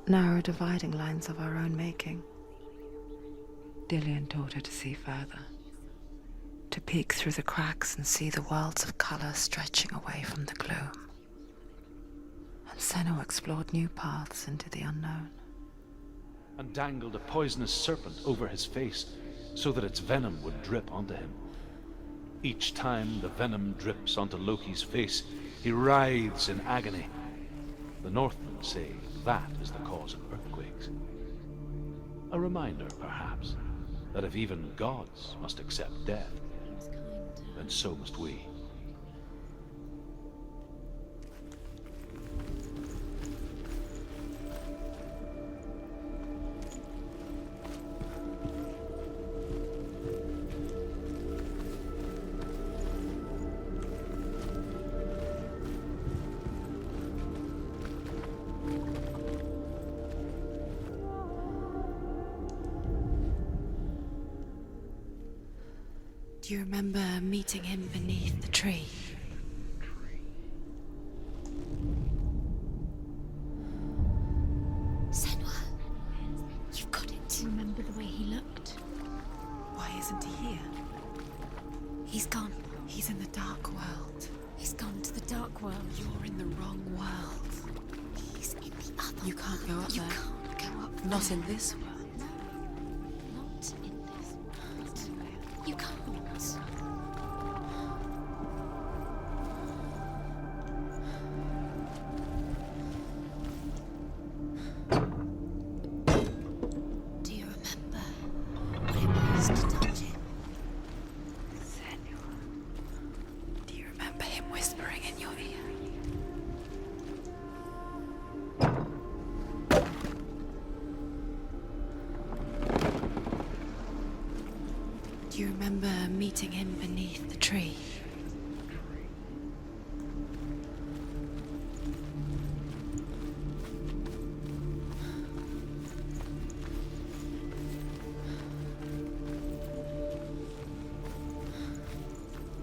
Narrow dividing lines of our own making. Dillian taught her to see further. To peek through the cracks and see the worlds of color stretching away from the gloom. And Senua explored new paths into the unknown. And dangled a poisonous serpent over his face so that its venom would drip onto him. Each time the venom drips onto Loki's face, he writhes in agony. The Northmen say that is the cause of earthquakes. A reminder, perhaps, that if even gods must accept death, then so must we. Do you remember meeting him beneath the tree? Senua, you've got it. Do you remember the way he looked? Why isn't he here? He's gone. He's in the dark world. He's gone to the dark world. You're in the wrong world. He's in the other. You can't go up there. You can't go up there. Not in this world. Not in this world. You can't. Do you remember what it was to touch him? Senua. Do you remember him whispering in your ear? Do you remember meeting him beneath the tree?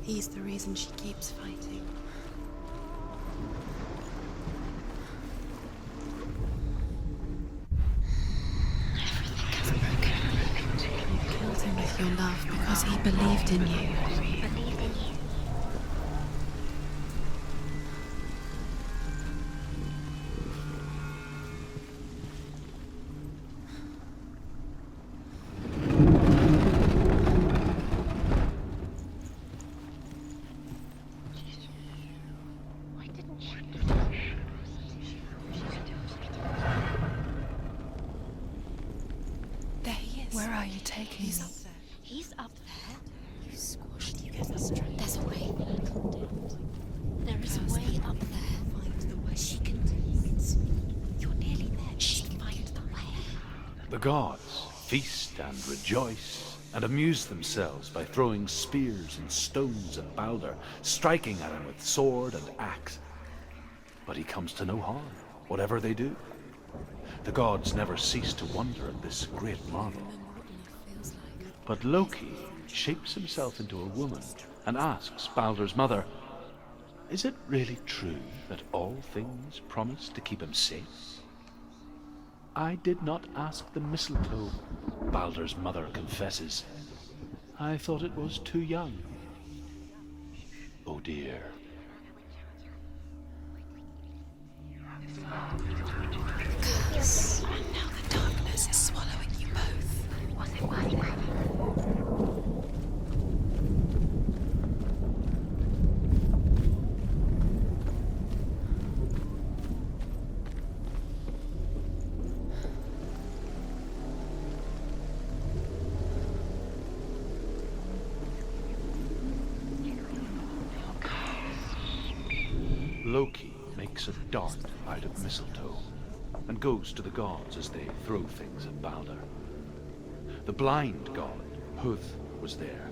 He's the reason she keeps fighting. Everything has broken. You killed him with your love because he believed in you. There he is. Where are you taking me? He's up there. You squashed. You get us. There's a way. There is a way up there. Find the way. She can do it. You're nearly there. She can find the way. The gods feast and rejoice and amuse themselves by throwing spears and stones at Balder, striking at him with sword and axe. But he comes to no harm, whatever they do. The gods never cease to wonder at this great marvel. But Loki shapes himself into a woman and asks Balder's mother, "Is it really true that all things promise to keep him safe?" "I did not ask the mistletoe," Balder's mother confesses. I thought it was too young. Oh dear. Curse. And now the darkness is swallowing you both. Was it worth it? Loki makes a dart out of mistletoe and goes to the gods as they throw things at Balder. The blind god, Huth, was there.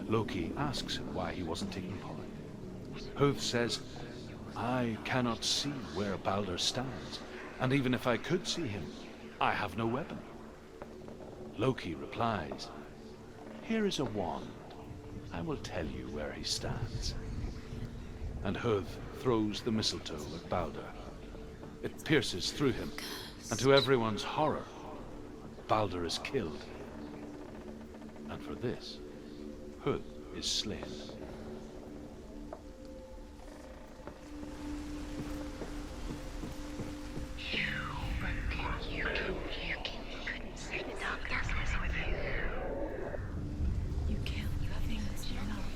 Loki asks him why he wasn't taking part. Huth says, I cannot see where Balder stands, and even if I could see him, I have no weapon. Loki replies, here is a wand. I will tell you where he stands. And Huth throws the mistletoe at Balder. It pierces through him, and to everyone's horror, Balder is killed. And for this, Huth is slain.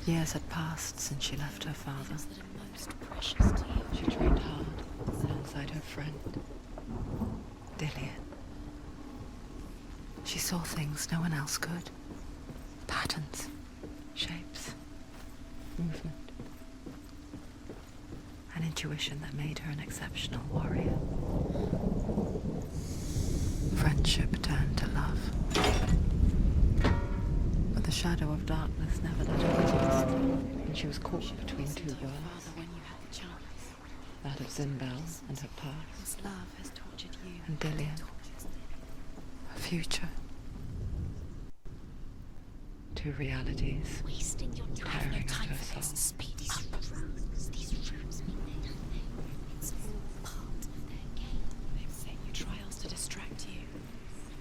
Years had passed since she left her father. That are most precious to you. She trained hard alongside her friend, Dillian. She saw things no one else could. Patterns, shapes, movement. An intuition that made her an exceptional warrior. Friendship turned to love. But the shadow of darkness never let her rest, and she was caught between two worlds. When you had the chance. That of Zinbel and her past, This love has tortured you. and Dillian, her future. Two realities Wasting your time. tearing No at time her for this. soul. Speed up. These runes mean nothing. It's all part of their game. They've set you trials to distract you.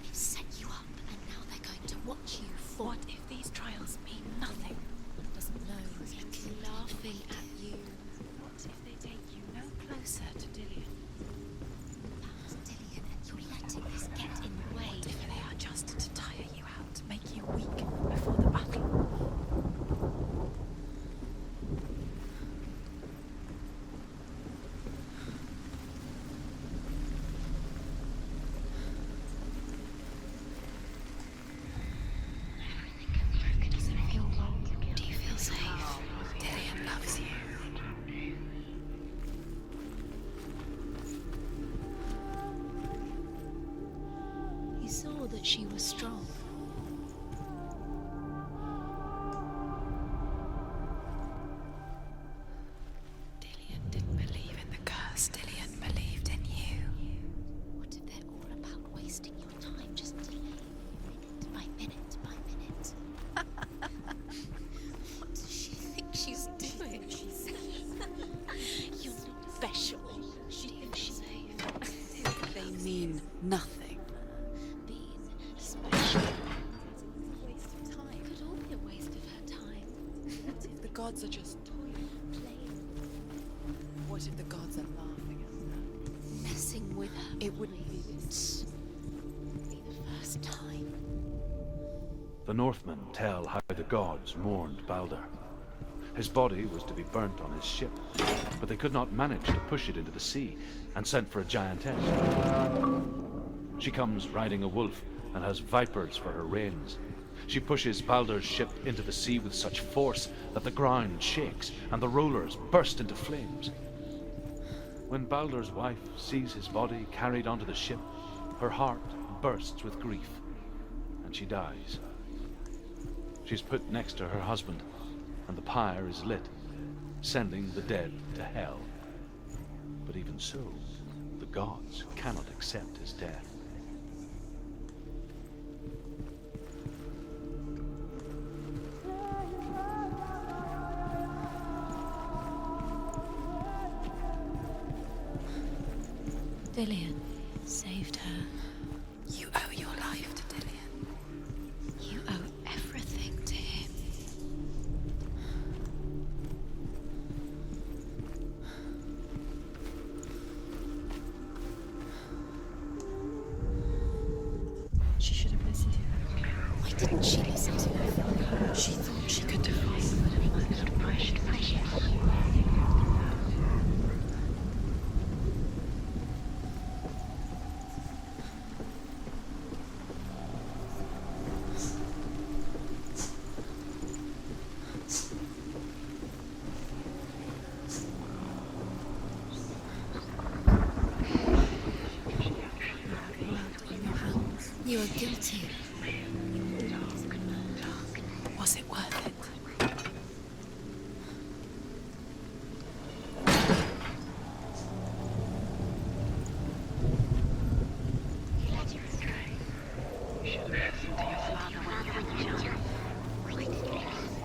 They've set you up, and now they're going to watch you fall. What if these trials mean nothing? One doesn't know. They're laughing at you. What if they take you no closer to Dillian? That's Dillian, and you're letting this get in the way. What if they are just to tire you out, to make you weak before the battle? Does it feel wrong? Do you feel safe? Dillian loves you. He saw that she was strong. Dillian didn't believe in the curse. Dillian believed in you. What if they're all about wasting your time, just delaying minute by minute by minute? What does she think she's doing? You're not special. She thinks she's safe. They mean nothing. Being special. It's a waste of time. Could all be a waste of her time. What if the gods are just toying, playing? What if the gods are laughing at her? Messing with her. It wouldn't be this. Be the first time. The Northmen tell how the gods mourned Balder. His body was to be burnt on his ship, but they could not manage to push it into the sea and sent for a giantess. She comes riding a wolf and has vipers for her reins. She pushes Balder's ship into the sea with such force that the ground shakes and the rollers burst into flames. When Balder's wife sees his body carried onto the ship, her heart bursts with grief, and she dies. She's put next to her husband, and the pyre is lit, sending the dead to hell. But even so, the gods cannot accept his death. Dillian saved her. You owe your life to Dillian. You owe everything to She listened to nothing. She thought she could defy it. You are guilty. Was it worth it? He led you astray. You should have listened to your father when you were young. Why did you listen?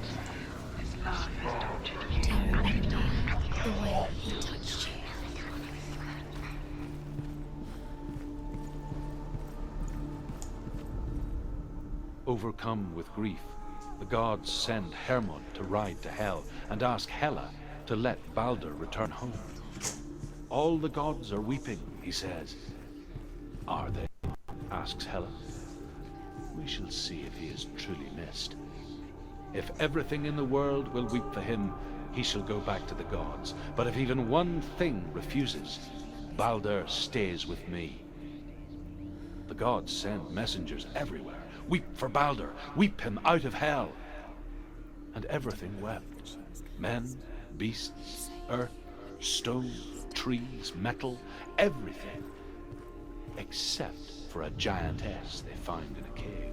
His love has tortured you. Do you remember the way he touched you? Overcome with grief, the gods send Hermod to ride to Hell and ask Hela to let Balder return home. All the gods are weeping, he says. Are they? Asks Hela. We shall see if he is truly missed. If everything in the world will weep for him, he shall go back to the gods. But if even one thing refuses, Balder stays with me. The gods send messengers everywhere. Weep for Balder, weep him out of Hell. And everything wept. Men, beasts, earth, stone, trees, metal, everything. Except for a giantess they found in a cave.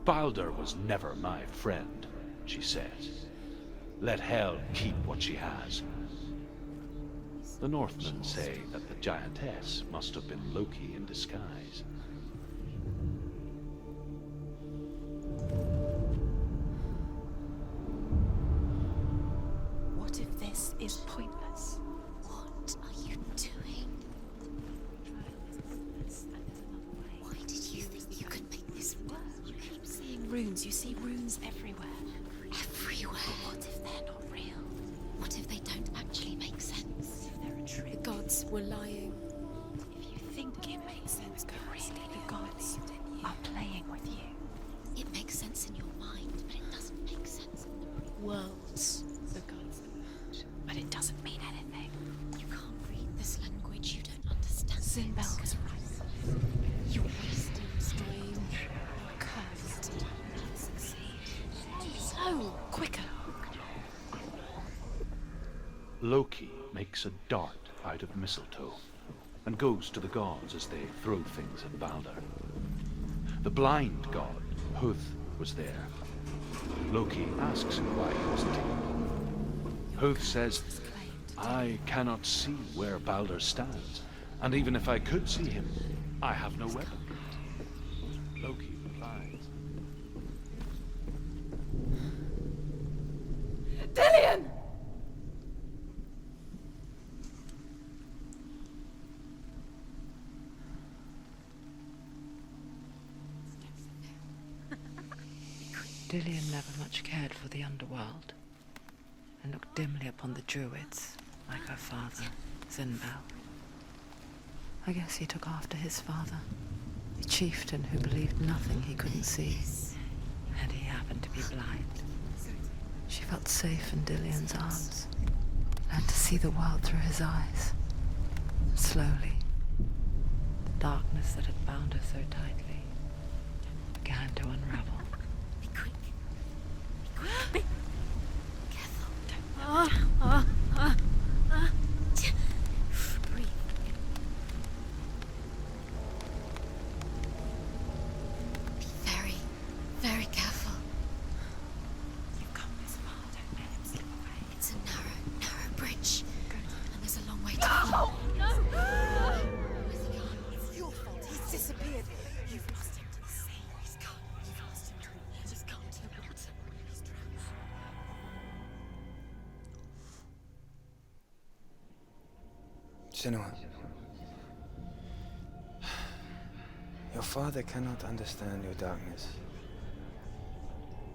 Balder was never my friend, she says. Let Hell keep what she has. The Northmen say that the giantess must have been Loki in disguise. What if this is pointless? What are you doing? Why did you think you could make this work? You keep seeing runes. You see runes everywhere. Everywhere. What if they're not real? What if they don't actually make sense? If they're a trick? The gods were lying. If you think it makes sense, but really the gods are playing with you. It makes sense in your mind, but it doesn't make sense in the real Worlds. The gods emerge, but it doesn't mean anything. You can't read this language, you don't understand. Sinbel was right. You're wasting time. You're cursed. You'll succeed. So, quicker. Loki makes a dart out of mistletoe and goes to the gods as they throw things at Balder. The blind god, Huth, was there. Loki asks him why he wasn't here. Huth says, I cannot see where Balder stands, and even if I could see him, I have no weapon. Loki replies, Dillion! Dillion never much cared for the underworld, and looked dimly upon the druids, like her father, Sinbel. I guess he took after his father, a chieftain who believed nothing he couldn't see, and he happened to be blind. She felt safe in Dillion's arms, learned to see the world through his eyes. Slowly, the darkness that had bound her so tightly began to unravel. Be quick. Be careful. Breathe. Be very, very careful. You've come this far, don't let him slip away. It's a narrow bridge. And there's a long way to Oh, fall. no! Where's he gone? It's your fault. He's disappeared. You've lost him to the sea. He's gone. You've lost him to the He just gone to the water. He's drowned. Senua. Your father cannot understand your darkness.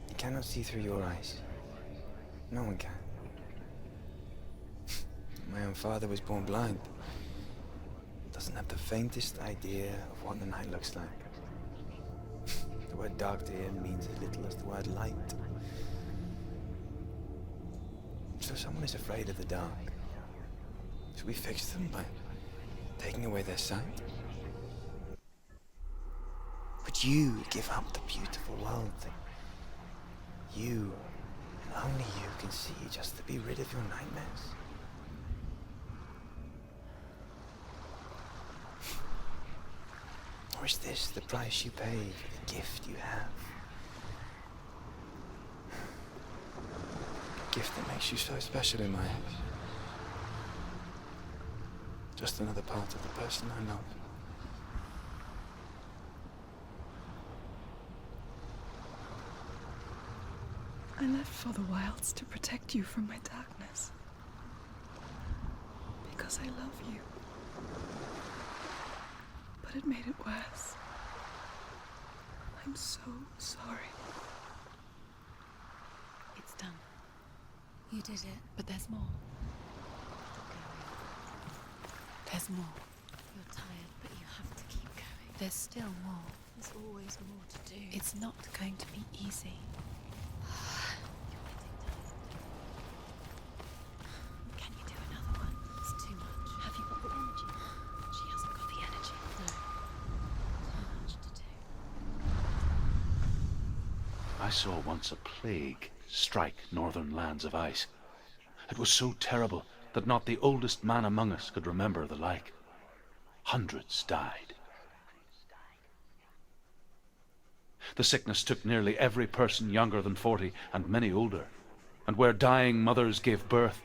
He cannot see through your eyes. No one can. My own father was born blind. Doesn't have the faintest idea of what the night looks like. The word dark to him means as little as the word light. So someone is afraid of the dark. Should we fix them by taking away their sight? Would you give up the beautiful world that you, and only you, can see just to be rid of your nightmares? Or is this the price you pay for the gift you have? A gift that makes you so special in my eyes. Just another part of the person I love. I left for the wilds to protect you from my darkness. Because I love you. But it made it worse. I'm so sorry. It's done. You did it. But there's more. There's more. You're tired, but you have to keep going. There's still more. There's always more to do. It's not going to be easy. Can you do another one? It's too much. Have you got the energy? She hasn't got the energy. No. Too much to do. I saw once a plague strike northern lands of ice. It was so terrible that not the oldest man among us could remember the like. Hundreds died. The sickness took nearly every person younger than 40 and many older, and where dying mothers gave birth,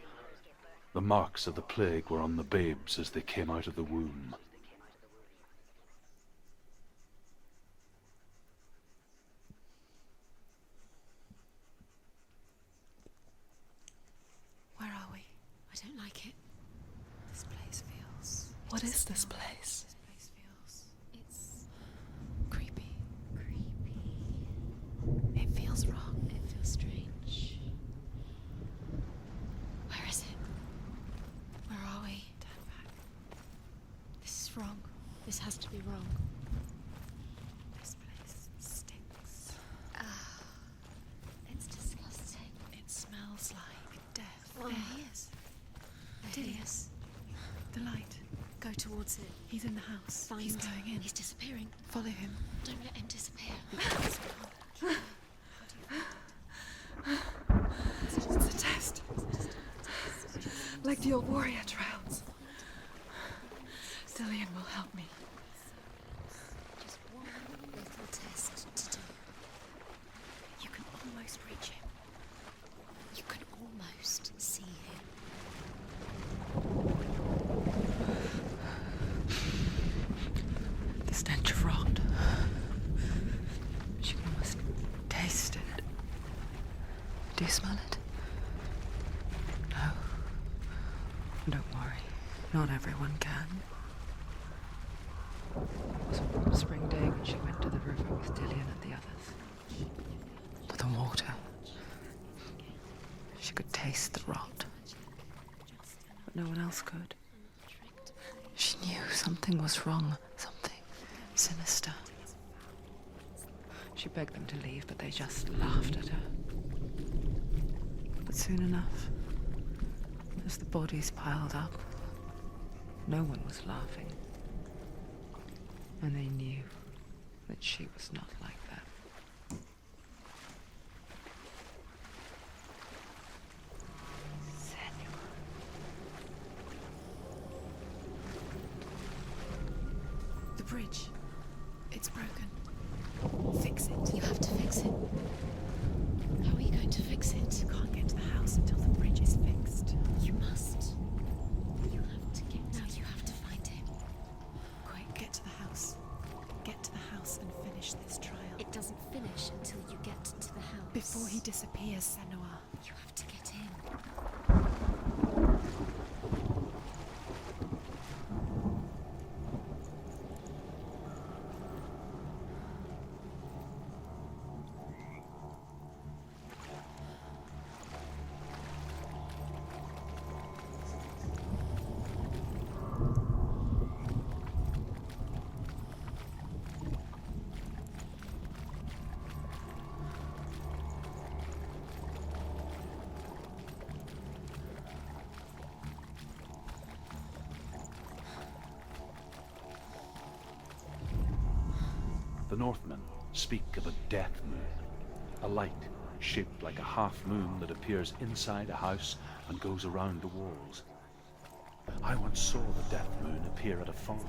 the marks of the plague were on the babes as they came out of the womb. Where are we? I don't like it. This place feels... What is this place? This place feels... It's... creepy. Creepy. It feels wrong. It feels strange. Where is it? Where are we? Turn back. This is wrong. This has to be wrong. This place stinks. It's disgusting. It smells like death. Oh. There he is. There he is. The light. Go towards it. He's in the house. Find He's him. going in. He's disappearing. Follow him. Don't let him disappear. It's a test. Like the old warrior trials. Dillian will help me. Just one little test to do. You can almost reach him. You can almost see him. The stench of rot. She can almost taste it. Do you smell it? No. Don't worry. Not everyone can. It was a spring day when she went to the river with Dillian and the others. But the water. She could taste the rot. But no one else could. She knew something was wrong. Something sinister. She begged them to leave, but they just laughed at her. But soon enough, as the bodies piled up, no one was laughing. And they knew that she was not like that. The bridge. It's broken. Fix it. You have to fix it. How are you going to fix it? You can't get to the house until the bridge is fixed. You must. You have to get now. You have to find him. Quick, get to the house. Get to the house and finish this trial. It doesn't finish until you get to the house. Before he disappears, Senua. You have to get in. The Northmen speak of a death moon, a light shaped like a half moon that appears inside a house and goes around the walls. I once saw the death moon appear at a farm,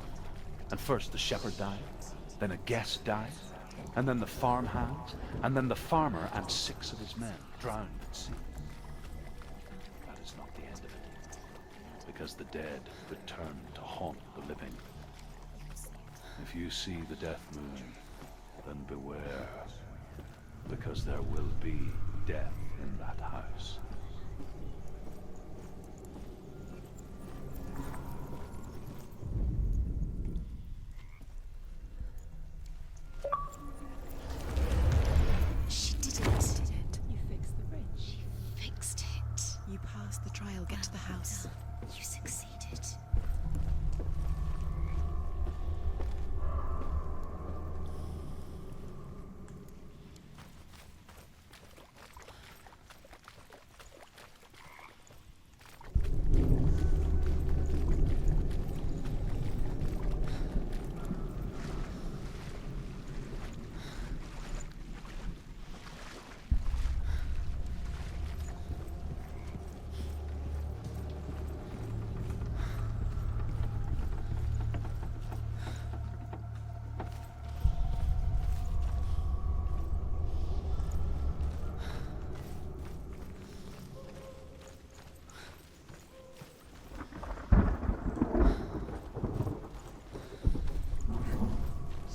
and first the shepherd died, then a guest died, and then the farmhands, and then the farmer and 6 of his men drowned at sea. That is not the end of it, because the dead return to haunt the living. If you see the death moon, then beware, because there will be death in that house. She did it. You fixed the bridge. She fixed it. You passed the trial. Get to the house. You succeeded.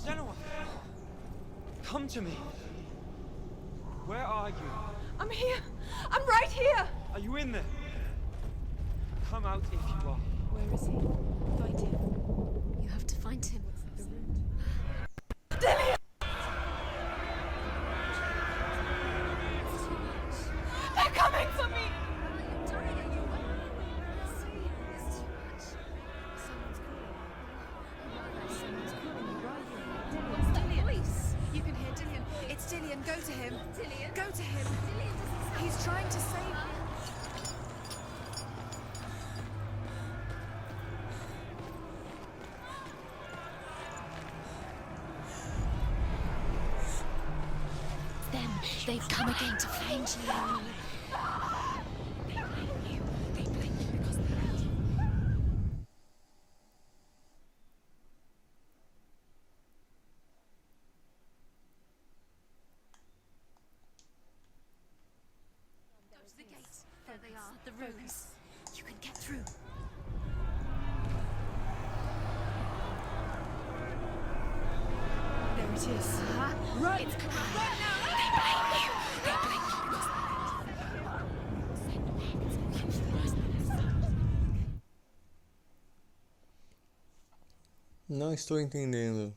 Senua! Come to me! Where are you? I'm here! I'm right here! Are you in there? Come out if you are. Where is he? Find him. You have to find him. Dillion! They're coming for me! You can hear Dillion. It's Dillion. Go to him. Dillion. Go to him. He's trying to save you. Them. They've come again to find you. They blame you. They blame you because they hate you. Go to the gate. There they are. The rooms. You can get through. There it is. Run! It's coming. Run now! They blame you. They blame you because Não estou entendendo.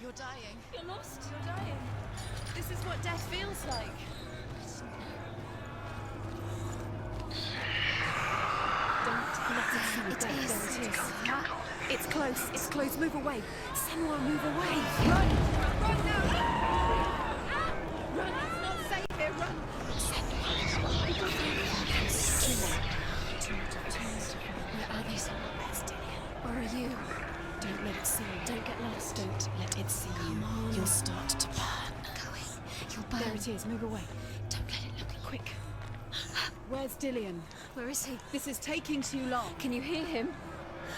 You're dying. You're lost. You're dying. This is what death feels like. Don't let it see you. There it is. It's close. It's close. Move away. Senua, move away. Run! Run now! Run! It's not safe here. Run! Where are they, Senua? Where's Dillion? Where are you? Don't let it see you. Don't get lost. Don't let it see you. Come on. You'll start to burn. Going. You'll burn. There it is. Move away. Don't let it look quick. Where's Dillion? Where is he? This is taking too long. Can you hear him?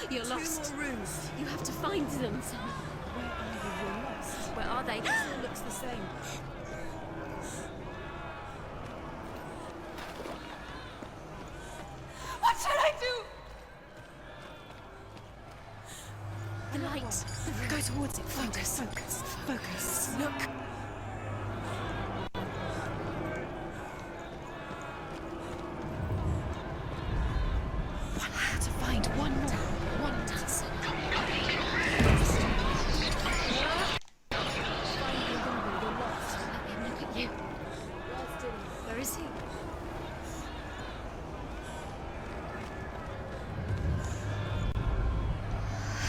You're lost. 2 more rooms. You have to find them. Where are you? You're lost. Where are they? It all looks the same. What should I do? The light. Go towards it. Focus. Focus. Focus. Look. To find one more. One does. Look at you. Where is he?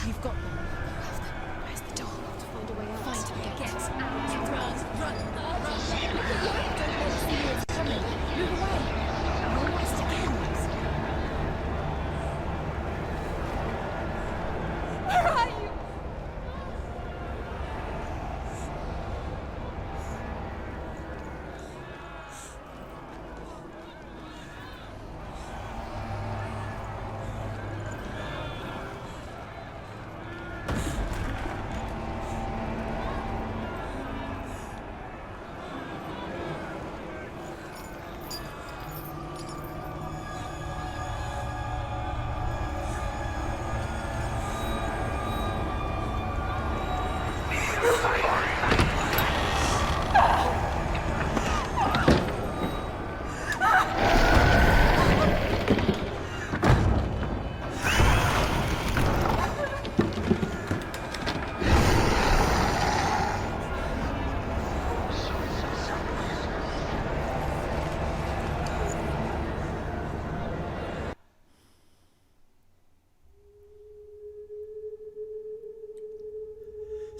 You've got them. Where's the door? To find a way out. Find him. Get out. Run. Run. Run. Don't let it see you. It's coming. Move away. You're lost again.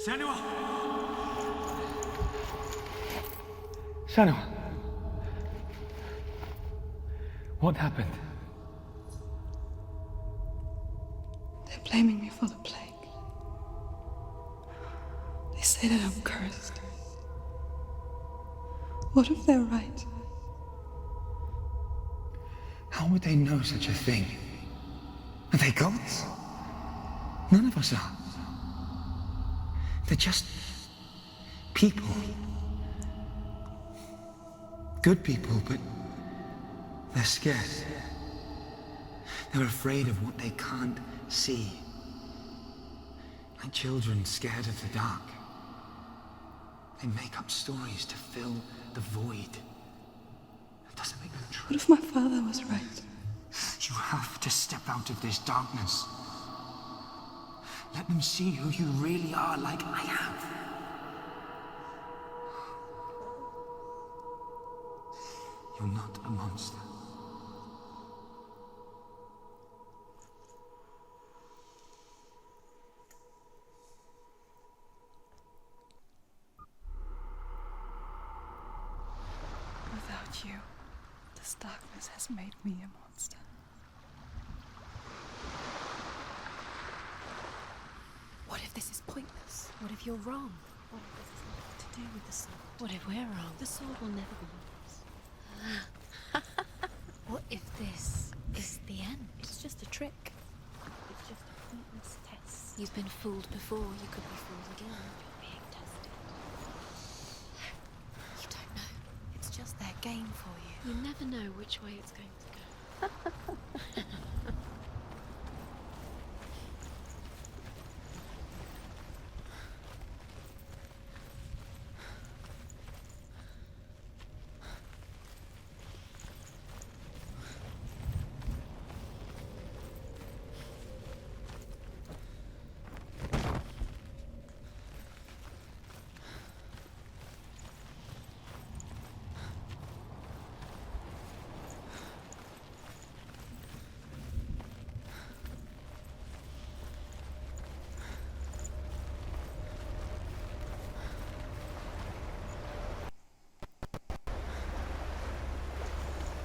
Senua! Senua! What happened? They're blaming me for the plague. They say that I'm cursed. What if they're right? How would they know such a thing? Are they gods? None of us are. They're just people. Good people, but they're scared. They're afraid of what they can't see. Like children scared of the dark. They make up stories to fill the void. That doesn't make them true. What if my father was right? You have to step out of this darkness. Let them see who you really are, like I have. You're not a monster. Without you, this darkness has made me a monster. What if this is pointless? What if you're wrong? What if this has nothing to do with the sword? What if we're wrong? The sword will never be yours. What if this is the end? It's just a trick. It's just a pointless test. You've been fooled before. You could be fooled again. You're being tested. You don't know. It's just their game for you. You never know which way it's going to go.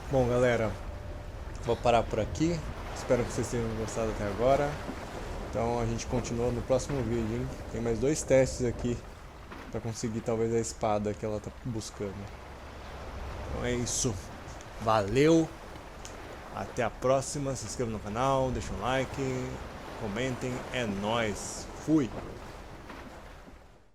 Bom, galera, vou parar por aqui. Espero que vocês tenham gostado até agora. Então a gente continua no próximo vídeo, hein? Tem mais 2 testes aqui para conseguir talvez a espada que ela tá buscando. Então é isso. Valeu. Até a próxima. Se inscrevam no canal, deixem um like, comentem. É nóis. Fui.